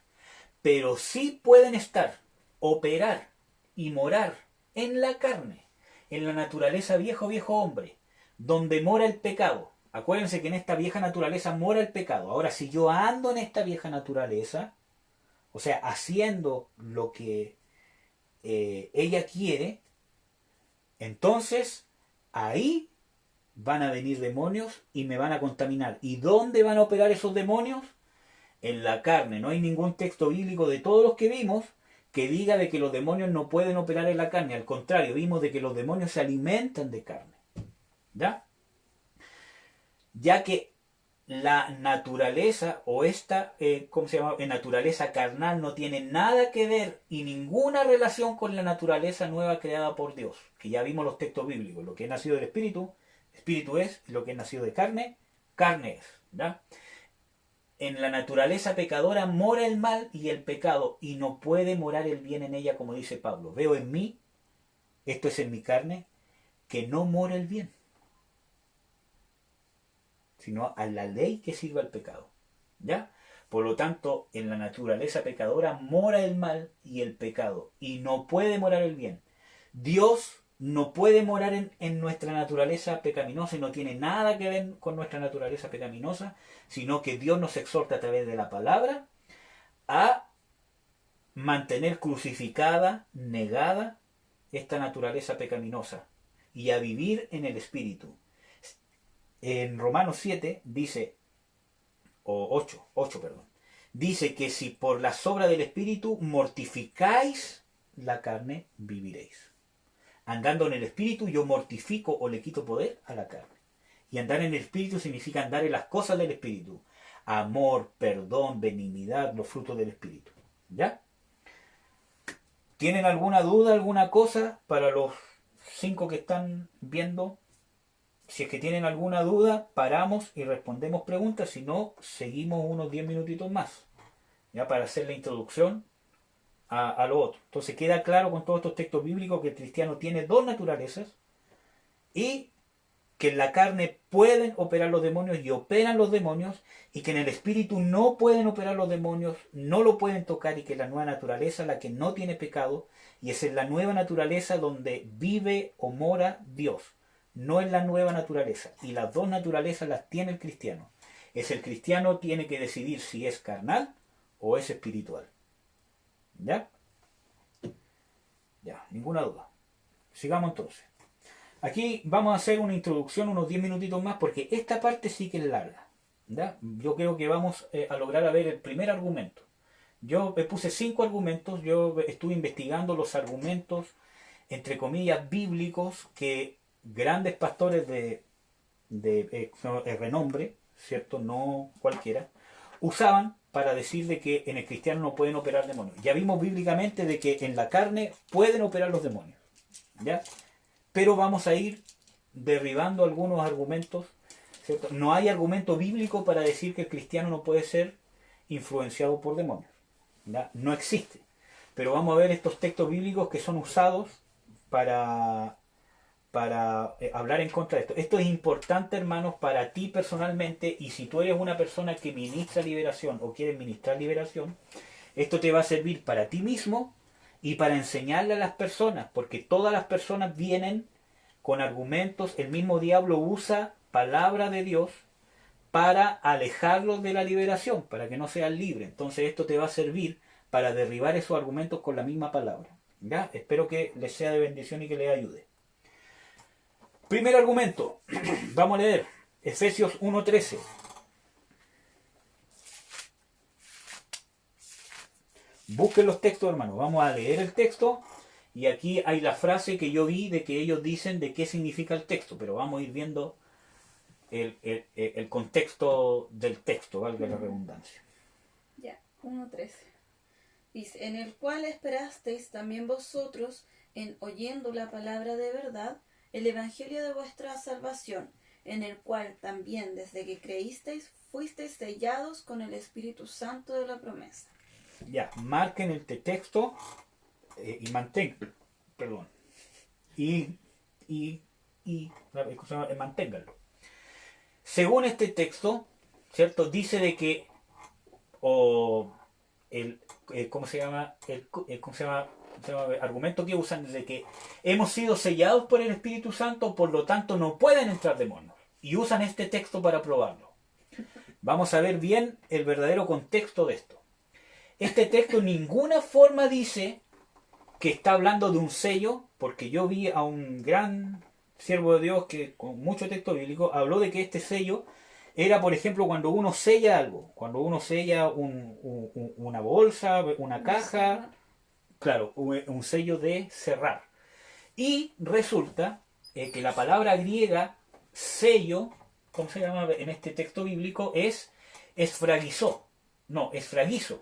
Pero sí pueden estar, operar y morar en la carne, en la naturaleza viejo hombre, donde mora el pecado. Acuérdense que en esta vieja naturaleza mora el pecado. Ahora, si yo ando en esta vieja naturaleza, o sea, haciendo lo que ella quiere, entonces ahí van a venir demonios y me van a contaminar. ¿Y dónde van a operar esos demonios? En la carne. No hay ningún texto bíblico de todos los que vimos que diga de que los demonios no pueden operar en la carne. Al contrario, vimos de que los demonios se alimentan de carne. ¿Ya? Ya que la naturaleza o esta, naturaleza carnal no tiene nada que ver y ninguna relación con la naturaleza nueva creada por Dios. Que ya vimos los textos bíblicos. Lo que es nacido del espíritu, espíritu es. Lo que es nacido de carne, carne es. ¿Ya? En la naturaleza pecadora mora el mal y el pecado, y no puede morar el bien en ella, como dice Pablo. Veo en mí, esto es en mi carne, que no mora el bien, sino a la ley que sirve al pecado. ¿Ya? Por lo tanto, en la naturaleza pecadora mora el mal y el pecado, y no puede morar el bien. Dios no puede morar en nuestra naturaleza pecaminosa, y no tiene nada que ver con nuestra naturaleza pecaminosa, sino que Dios nos exhorta a través de la palabra a mantener crucificada, negada, esta naturaleza pecaminosa y a vivir en el Espíritu. En Romanos 7 dice, o 8, dice que si por la obra del Espíritu mortificáis la carne, viviréis. Andando en el Espíritu yo mortifico o le quito poder a la carne. Y andar en el Espíritu significa andar en las cosas del Espíritu. Amor, perdón, benignidad, los frutos del Espíritu. ¿Ya? ¿Tienen alguna duda, alguna cosa para los 5 que están viendo? Si es que tienen alguna duda, paramos y respondemos preguntas. Si no, seguimos unos 10 minutitos más, ya, para hacer la introducción a lo otro. Entonces queda claro con todos estos textos bíblicos que el cristiano tiene dos naturalezas y que en la carne pueden operar los demonios y operan los demonios, y que en el espíritu no pueden operar los demonios, no lo pueden tocar, y que la nueva naturaleza, la que no tiene pecado, y es en la nueva naturaleza donde vive o mora Dios, no en la nueva naturaleza. Y las dos naturalezas las tiene el cristiano. Es el cristiano tiene que decidir si es carnal o es espiritual. ¿Ya? Ya, ninguna duda. Sigamos entonces. Aquí vamos a hacer una introducción, unos 10 minutitos más, porque esta parte sí que es larga. ¿Ya? Yo creo que vamos a lograr a ver el primer argumento. Yo puse 5 argumentos, yo estuve investigando los argumentos, entre comillas, bíblicos, que grandes pastores de renombre, ¿cierto? No cualquiera, usaban para decir de que en el cristiano no pueden operar demonios. Ya vimos bíblicamente de que en la carne pueden operar los demonios, ¿ya? Pero vamos a ir derribando algunos argumentos, ¿cierto? No hay argumento bíblico para decir que el cristiano no puede ser influenciado por demonios, ¿ya? No existe. Pero vamos a ver estos textos bíblicos que son usados para hablar en contra de esto. Esto es importante, hermanos, para ti personalmente, y si tú eres una persona que ministra liberación o quieres ministrar liberación, esto te va a servir para ti mismo y para enseñarle a las personas, porque todas las personas vienen con argumentos. El mismo diablo usa palabra de Dios para alejarlos de la liberación, para que no sean libres. Entonces esto te va a servir para derribar esos argumentos con la misma palabra. ¿Ya? Espero que les sea de bendición y que les ayude. Primer argumento, vamos a leer Efesios 1:13. Busquen los textos, hermanos. Vamos a leer el texto, y aquí hay la frase que yo vi de que ellos dicen de qué significa el texto, pero vamos a ir viendo el contexto del texto, valga la redundancia. Ya, 1:13. Dice, en el cual esperasteis también vosotros en oyendo la palabra de verdad, el evangelio de vuestra salvación, en el cual también desde que creísteis fuisteis sellados con el Espíritu Santo de la promesa. Ya, marquen el texto y manténganlo, perdón, manténganlo. Según este texto, ¿cierto? Dice de que ¿cómo se llama? ¿Cómo se llama? El argumento que usan es de que hemos sido sellados por el Espíritu Santo, por lo tanto no pueden entrar demonios. Y usan este texto para probarlo. Vamos a ver bien el verdadero contexto de esto. Este texto en ninguna forma dice que está hablando de un sello, porque yo vi a un gran siervo de Dios que con mucho texto bíblico habló de que este sello era, por ejemplo, cuando uno sella algo, cuando uno sella una bolsa, una caja. Claro, un sello de cerrar. Y resulta que la palabra griega sello, ¿cómo se llama en este texto bíblico? Es esfragizó. No, esfragizo.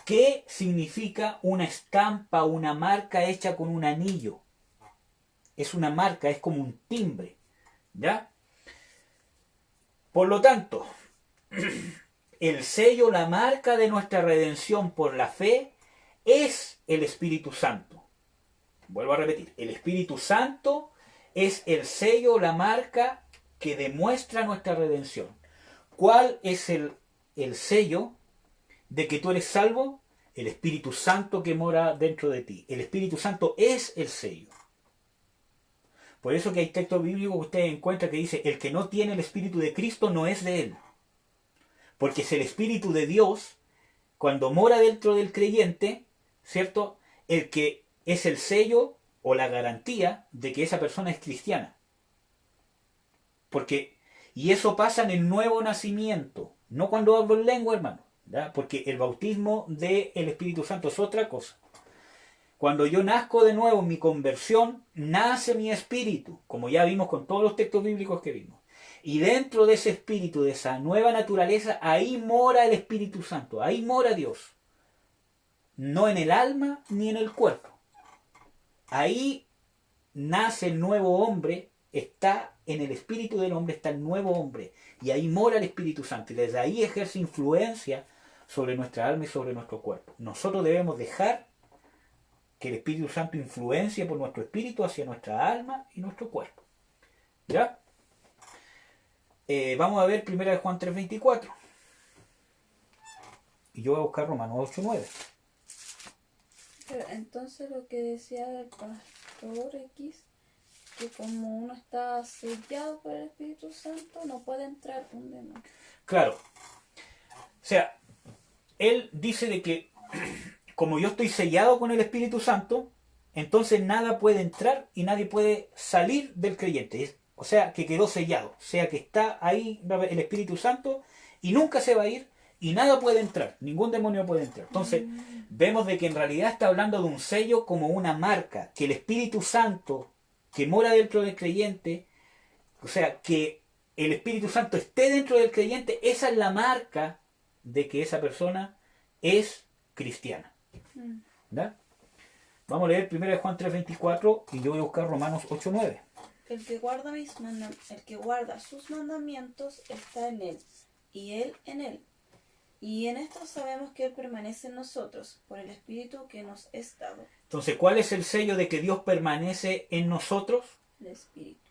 ¿Qué significa una estampa, una marca hecha con un anillo? Es una marca, es como un timbre. ¿Ya? Por lo tanto, el sello, la marca de nuestra redención por la fe, es el Espíritu Santo. Vuelvo a repetir, el Espíritu Santo es el sello, la marca que demuestra nuestra redención. ¿Cuál es el sello de que tú eres salvo? El Espíritu Santo que mora dentro de ti. El Espíritu Santo es el sello. Por eso que hay textos bíblicos que ustedes encuentran que dice, el que no tiene el Espíritu de Cristo no es de él. Porque es el Espíritu de Dios, cuando mora dentro del creyente, ¿cierto? El que es el sello o la garantía de que esa persona es cristiana. Y eso pasa en el nuevo nacimiento, no cuando hablo en lengua, hermano, ¿ya? Porque el bautismo del Espíritu Santo es otra cosa. Cuando yo nazco de nuevo, mi conversión, nace mi espíritu, como ya vimos con todos los textos bíblicos que vimos. Y dentro de ese espíritu, de esa nueva naturaleza, ahí mora el Espíritu Santo, ahí mora Dios. No en el alma ni en el cuerpo. Ahí nace el nuevo hombre, está en el espíritu del hombre, está el nuevo hombre. Y ahí mora el Espíritu Santo. Y desde ahí ejerce influencia sobre nuestra alma y sobre nuestro cuerpo. Nosotros debemos dejar que el Espíritu Santo influencie por nuestro espíritu hacia nuestra alma y nuestro cuerpo. ¿Ya? Vamos a ver 1 Juan 3:24. Y yo voy a buscar Romanos 8:9. Pero entonces lo que decía el pastor X, que como uno está sellado por el Espíritu Santo, no puede entrar un demonio. Claro. O sea, él dice de que como yo estoy sellado con el Espíritu Santo, entonces nada puede entrar y nadie puede salir del creyente. O sea, que quedó sellado. O sea, que está ahí el Espíritu Santo y nunca se va a ir y nada puede entrar. Ningún demonio puede entrar. Entonces, vemos de que en realidad está hablando de un sello como una marca. Que el Espíritu Santo que mora dentro del creyente, o sea, que el Espíritu Santo esté dentro del creyente, esa es la marca de que esa persona es cristiana. ¿Verdad? Vamos a leer 1 Juan 3:24 y yo voy a buscar Romanos 8:9. El que guarda sus mandamientos está en él, y él en él. Y en esto sabemos que él permanece en nosotros, por el Espíritu que nos es dado. Entonces, ¿cuál es el sello de que Dios permanece en nosotros? El Espíritu.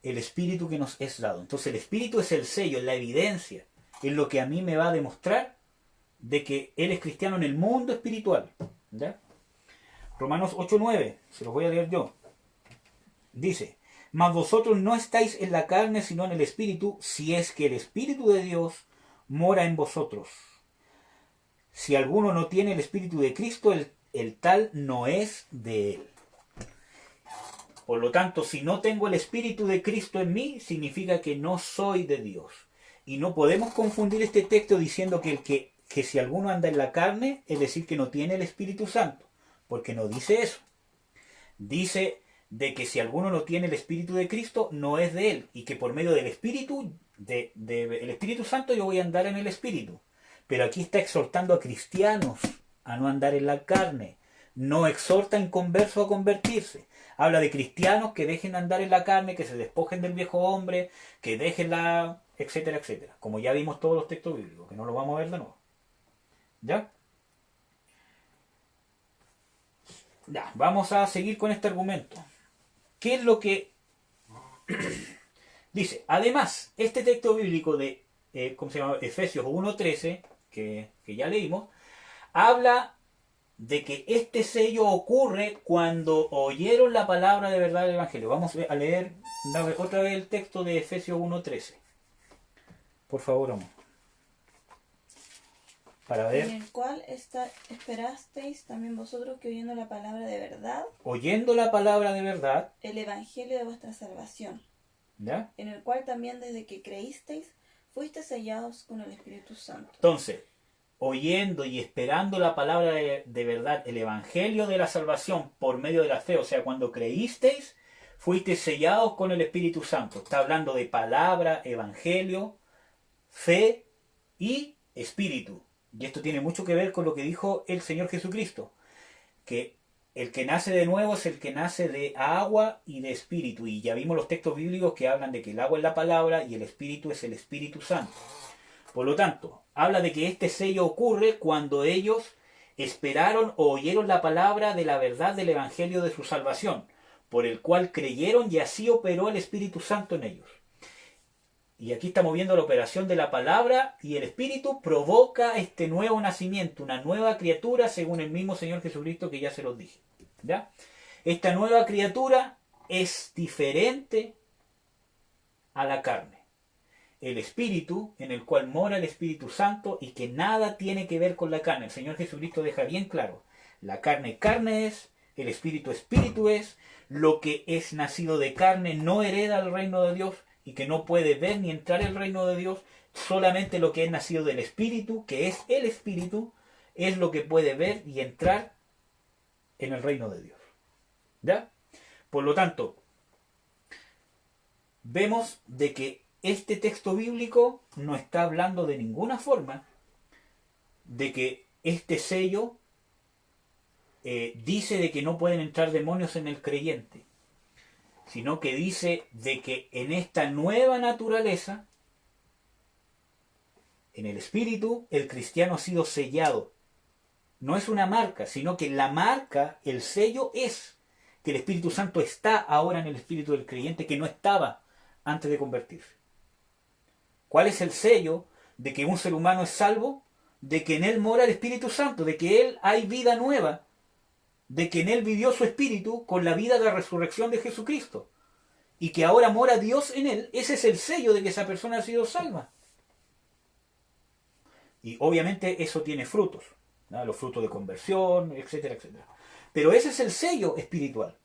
El Espíritu que nos es dado. Entonces, el Espíritu es el sello, es la evidencia, es lo que a mí me va a demostrar de que él es cristiano en el mundo espiritual. ¿Ya? Romanos 8:9, se los voy a leer yo. Dice: mas vosotros no estáis en la carne, sino en el Espíritu, si es que el Espíritu de Dios mora en vosotros. Si alguno no tiene el Espíritu de Cristo, el tal no es de él. Por lo tanto, si no tengo el Espíritu de Cristo en mí, significa que no soy de Dios. Y no podemos confundir este texto diciendo que si alguno anda en la carne, es decir, que no tiene el Espíritu Santo. Porque no dice eso. Dice de que si alguno no tiene el Espíritu de Cristo, no es de él. Y que por medio del Espíritu, el Espíritu Santo, yo voy a andar en el Espíritu. Pero aquí está exhortando a cristianos a no andar en la carne. No exhorta a inconversos a convertirse. Habla de cristianos que dejen andar en la carne, que se despojen del viejo hombre, que dejen la... etcétera, etcétera. Como ya vimos todos los textos bíblicos, que no los vamos a ver de nuevo. ¿Ya? Ya, vamos a seguir con este argumento. ¿Qué es lo que dice? Además, este texto bíblico de ¿cómo se llama? Efesios 1:13, que ya leímos, habla de que este sello ocurre cuando oyeron la palabra de verdad del Evangelio. Vamos a leer otra vez el texto de Efesios 1:13. Por favor, amor. Para ver. En el cual esperasteis también vosotros, que oyendo la palabra de verdad, Oyendo la palabra de verdad, el evangelio de vuestra salvación, ¿ya? en el cual también desde que creísteis, fuisteis sellados con el Espíritu Santo. Entonces, oyendo y esperando la palabra de verdad, el evangelio de la salvación por medio de la fe, o sea, cuando creísteis, fuisteis sellados con el Espíritu Santo. Está hablando de palabra, evangelio, fe y espíritu. Y esto tiene mucho que ver con lo que dijo el Señor Jesucristo, que el que nace de nuevo es el que nace de agua y de espíritu. Y ya vimos los textos bíblicos que hablan de que el agua es la palabra y el espíritu es el Espíritu Santo. Por lo tanto, habla de que este sello ocurre cuando ellos esperaron o oyeron la palabra de la verdad del Evangelio de su salvación, por el cual creyeron y así operó el Espíritu Santo en ellos. Y aquí estamos viendo la operación de la palabra y el Espíritu provoca este nuevo nacimiento, una nueva criatura según el mismo Señor Jesucristo que ya se los dije. ¿Ya? Esta nueva criatura es diferente a la carne. El Espíritu, en el cual mora el Espíritu Santo y que nada tiene que ver con la carne. El Señor Jesucristo deja bien claro, la carne es, el Espíritu es, lo que es nacido de carne no hereda el reino de Dios y que no puede ver ni entrar el reino de Dios, solamente lo que es nacido del Espíritu, que es el Espíritu, es lo que puede ver y entrar en el reino de Dios. ¿Ya? Por lo tanto, vemos de que este texto bíblico no está hablando de ninguna forma de que este sello dice de que no pueden entrar demonios en el creyente, sino que dice de que en esta nueva naturaleza, en el Espíritu, el cristiano ha sido sellado. No es una marca, sino que la marca, el sello es que el Espíritu Santo está ahora en el espíritu del creyente, que no estaba antes de convertirse. ¿Cuál es el sello de que un ser humano es salvo? De que en él mora el Espíritu Santo, de que él hay vida nueva, de que en él vivió su espíritu con la vida de la resurrección de Jesucristo, y que ahora mora Dios en él. Ese es el sello de que esa persona ha sido salva. Y obviamente eso tiene frutos, ¿no? Los frutos de conversión, etcétera, etcétera. Pero ese es el sello espiritual.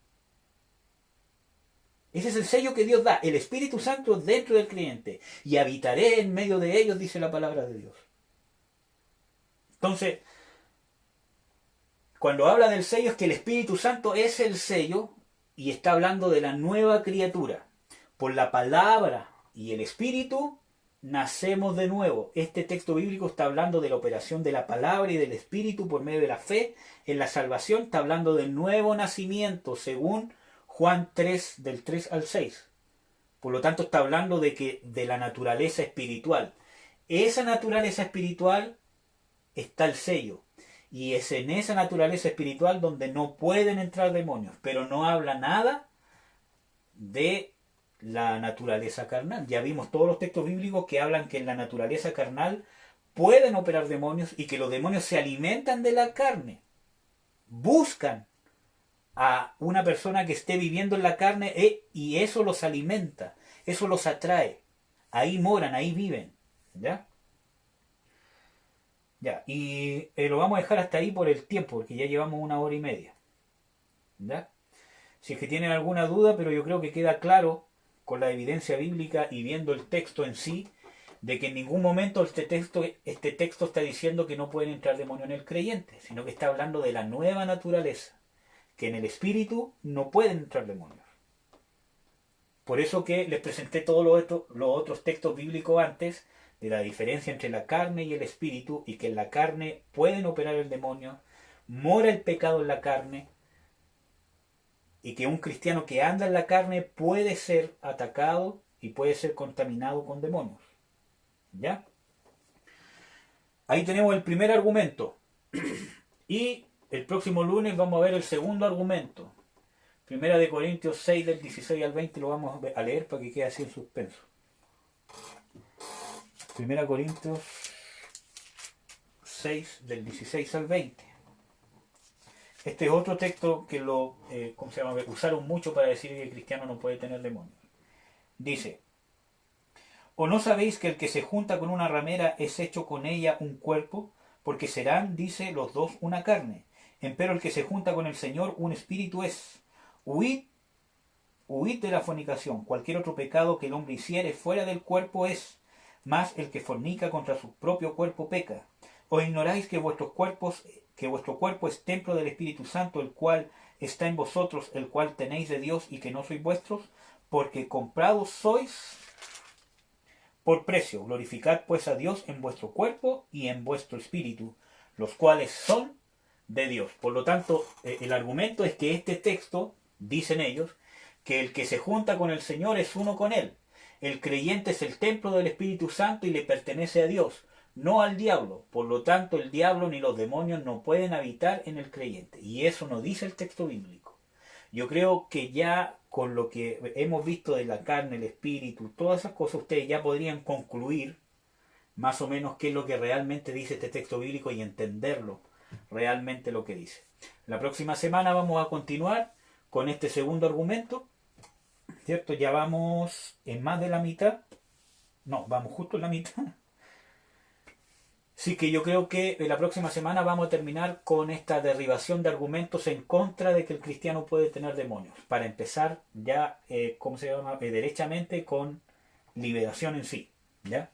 Ese es el sello que Dios da, el Espíritu Santo dentro del creyente. Y habitaré en medio de ellos, dice la palabra de Dios. Entonces, cuando habla del sello es que el Espíritu Santo es el sello y está hablando de la nueva criatura. Por la palabra y el Espíritu nacemos de nuevo. Este texto bíblico está hablando de la operación de la palabra y del Espíritu por medio de la fe en la salvación. Está hablando del nuevo nacimiento según Juan 3, del 3 al 6. Por lo tanto, está hablando de la naturaleza espiritual. Esa naturaleza espiritual está el sello. Y es en esa naturaleza espiritual donde no pueden entrar demonios. Pero no habla nada de la naturaleza carnal. Ya vimos todos los textos bíblicos que hablan que en la naturaleza carnal pueden operar demonios y que los demonios se alimentan de la carne. Buscan a una persona que esté viviendo en la carne y eso los alimenta, eso los atrae. Ahí moran, ahí viven. ¿Ya? Ya, y lo vamos a dejar hasta ahí por el tiempo, porque ya llevamos 1 hora y media. ¿Ya? Si es que tienen alguna duda, pero yo creo que queda claro con la evidencia bíblica y viendo el texto en sí, de que en ningún momento este texto está diciendo que no pueden entrar demonios en el creyente, sino que está hablando de la nueva naturaleza, que en el espíritu no pueden entrar demonios. Por eso que les presenté todos los otros textos bíblicos antes, de la diferencia entre la carne y el espíritu, y que en la carne pueden operar el demonio, mora el pecado en la carne, y que un cristiano que anda en la carne puede ser atacado y puede ser contaminado con demonios. ¿Ya? Ahí tenemos el primer argumento. Y el próximo lunes vamos a ver el segundo argumento. Primera de Corintios 6 del 16 al 20 lo vamos a leer para que quede así en suspenso. Primera Corintios 6 del 16 al 20. Este es otro texto que usaron mucho para decir que el cristiano no puede tener demonios. Dice: ¿O no sabéis que el que se junta con una ramera es hecho con ella un cuerpo? Porque serán, dice, los dos una carne. Empero el que se junta con el Señor un espíritu es. Huid de la fornicación. Cualquier otro pecado que el hombre hiciere fuera del cuerpo es. Mas el que fornica contra su propio cuerpo peca. ¿O ignoráis que vuestro cuerpo es templo del Espíritu Santo, el cual está en vosotros, el cual tenéis de Dios y que no sois vuestros? Porque comprados sois por precio. Glorificad pues a Dios en vuestro cuerpo y en vuestro espíritu, los cuales son de Dios. Por lo tanto, el argumento es que este texto, dicen ellos, que el que se junta con el Señor es uno con Él. El creyente es el templo del Espíritu Santo y le pertenece a Dios, no al diablo. Por lo tanto, el diablo ni los demonios no pueden habitar en el creyente. Y eso no dice el texto bíblico. Yo creo que ya con lo que hemos visto de la carne, el espíritu, todas esas cosas, ustedes ya podrían concluir más o menos qué es lo que realmente dice este texto bíblico y entenderlo realmente lo que dice. La próxima semana vamos a continuar con este segundo argumento, ¿cierto? Ya vamos en más de la mitad. No, vamos justo en la mitad. Así que yo creo que la próxima semana vamos a terminar con esta derribación de argumentos en contra de que el cristiano puede tener demonios. Para empezar ya, derechamente con liberación en sí. ¿Ya?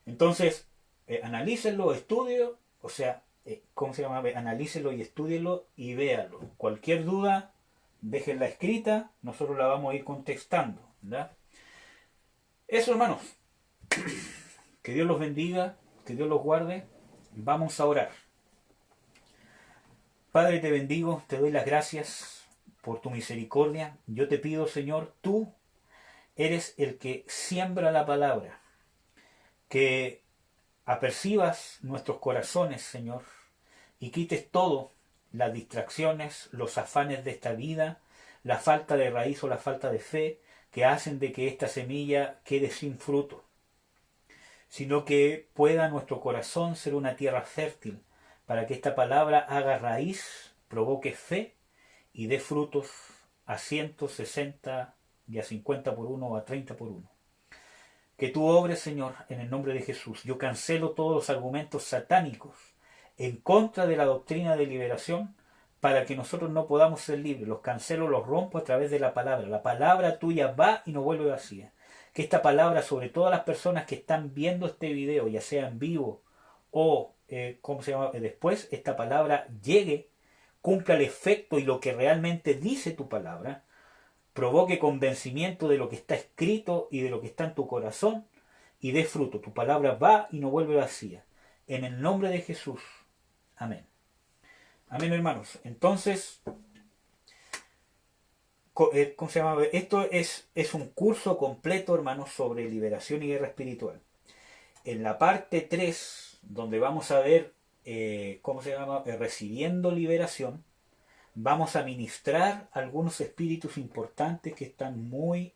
Entonces, analícenlo, estudienlo, analícenlo y estudienlo y véanlo. Cualquier duda, déjenla escrita, nosotros la vamos a ir contestando. ¿Ya? Eso, hermanos. Que Dios los bendiga. Que Dios los guarde. Vamos a orar. Padre, te bendigo, te doy las gracias por tu misericordia. Yo te pido, Señor, tú eres el que siembra la palabra. Que apercibas nuestros corazones, Señor, y quites todo, las distracciones, los afanes de esta vida, la falta de raíz o la falta de fe, que hacen de que esta semilla quede sin fruto, sino que pueda nuestro corazón ser una tierra fértil para que esta palabra haga raíz, provoque fe y dé frutos a 160 y a 50 por uno o a 30 por uno. Que tú obres, Señor, en el nombre de Jesús. Yo cancelo todos los argumentos satánicos en contra de la doctrina de liberación para que nosotros no podamos ser libres. Los cancelo, los rompo a través de la palabra. La palabra tuya va y no vuelve vacía. Que esta palabra, sobre todas las personas que están viendo este video, ya sea en vivo o después, esta palabra llegue, cumpla el efecto y lo que realmente dice tu palabra, provoque convencimiento de lo que está escrito y de lo que está en tu corazón y dé fruto. Tu palabra va y no vuelve vacía. En el nombre de Jesús. Amén. Amén, hermanos. Entonces, ¿cómo se llama? Esto es un curso completo, hermanos, sobre liberación y guerra espiritual. En la parte 3, donde vamos a ver, recibiendo liberación, vamos a ministrar algunos espíritus importantes que están muy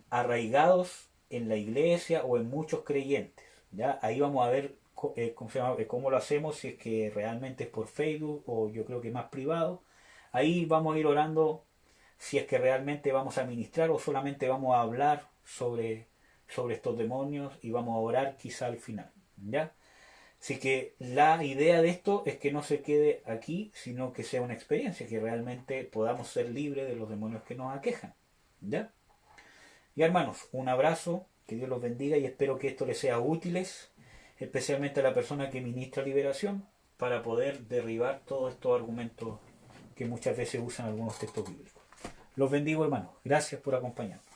arraigados en la iglesia o en muchos creyentes. ¿Ya? Ahí vamos a ver cómo lo hacemos, si es que realmente es por Facebook o yo creo que más privado. Ahí vamos a ir orando si es que realmente vamos a ministrar o solamente vamos a hablar sobre estos demonios y vamos a orar quizá al final. ¿Ya? Así que la idea de esto es que no se quede aquí, sino que sea una experiencia, que realmente podamos ser libres de los demonios que nos aquejan. ¿Ya? Y hermanos, un abrazo, que Dios los bendiga y espero que esto les sea útiles, especialmente a la persona que ministra liberación, para poder derribar todos estos argumentos que muchas veces usan algunos textos bíblicos. Los bendigo, hermanos. Gracias por acompañarnos.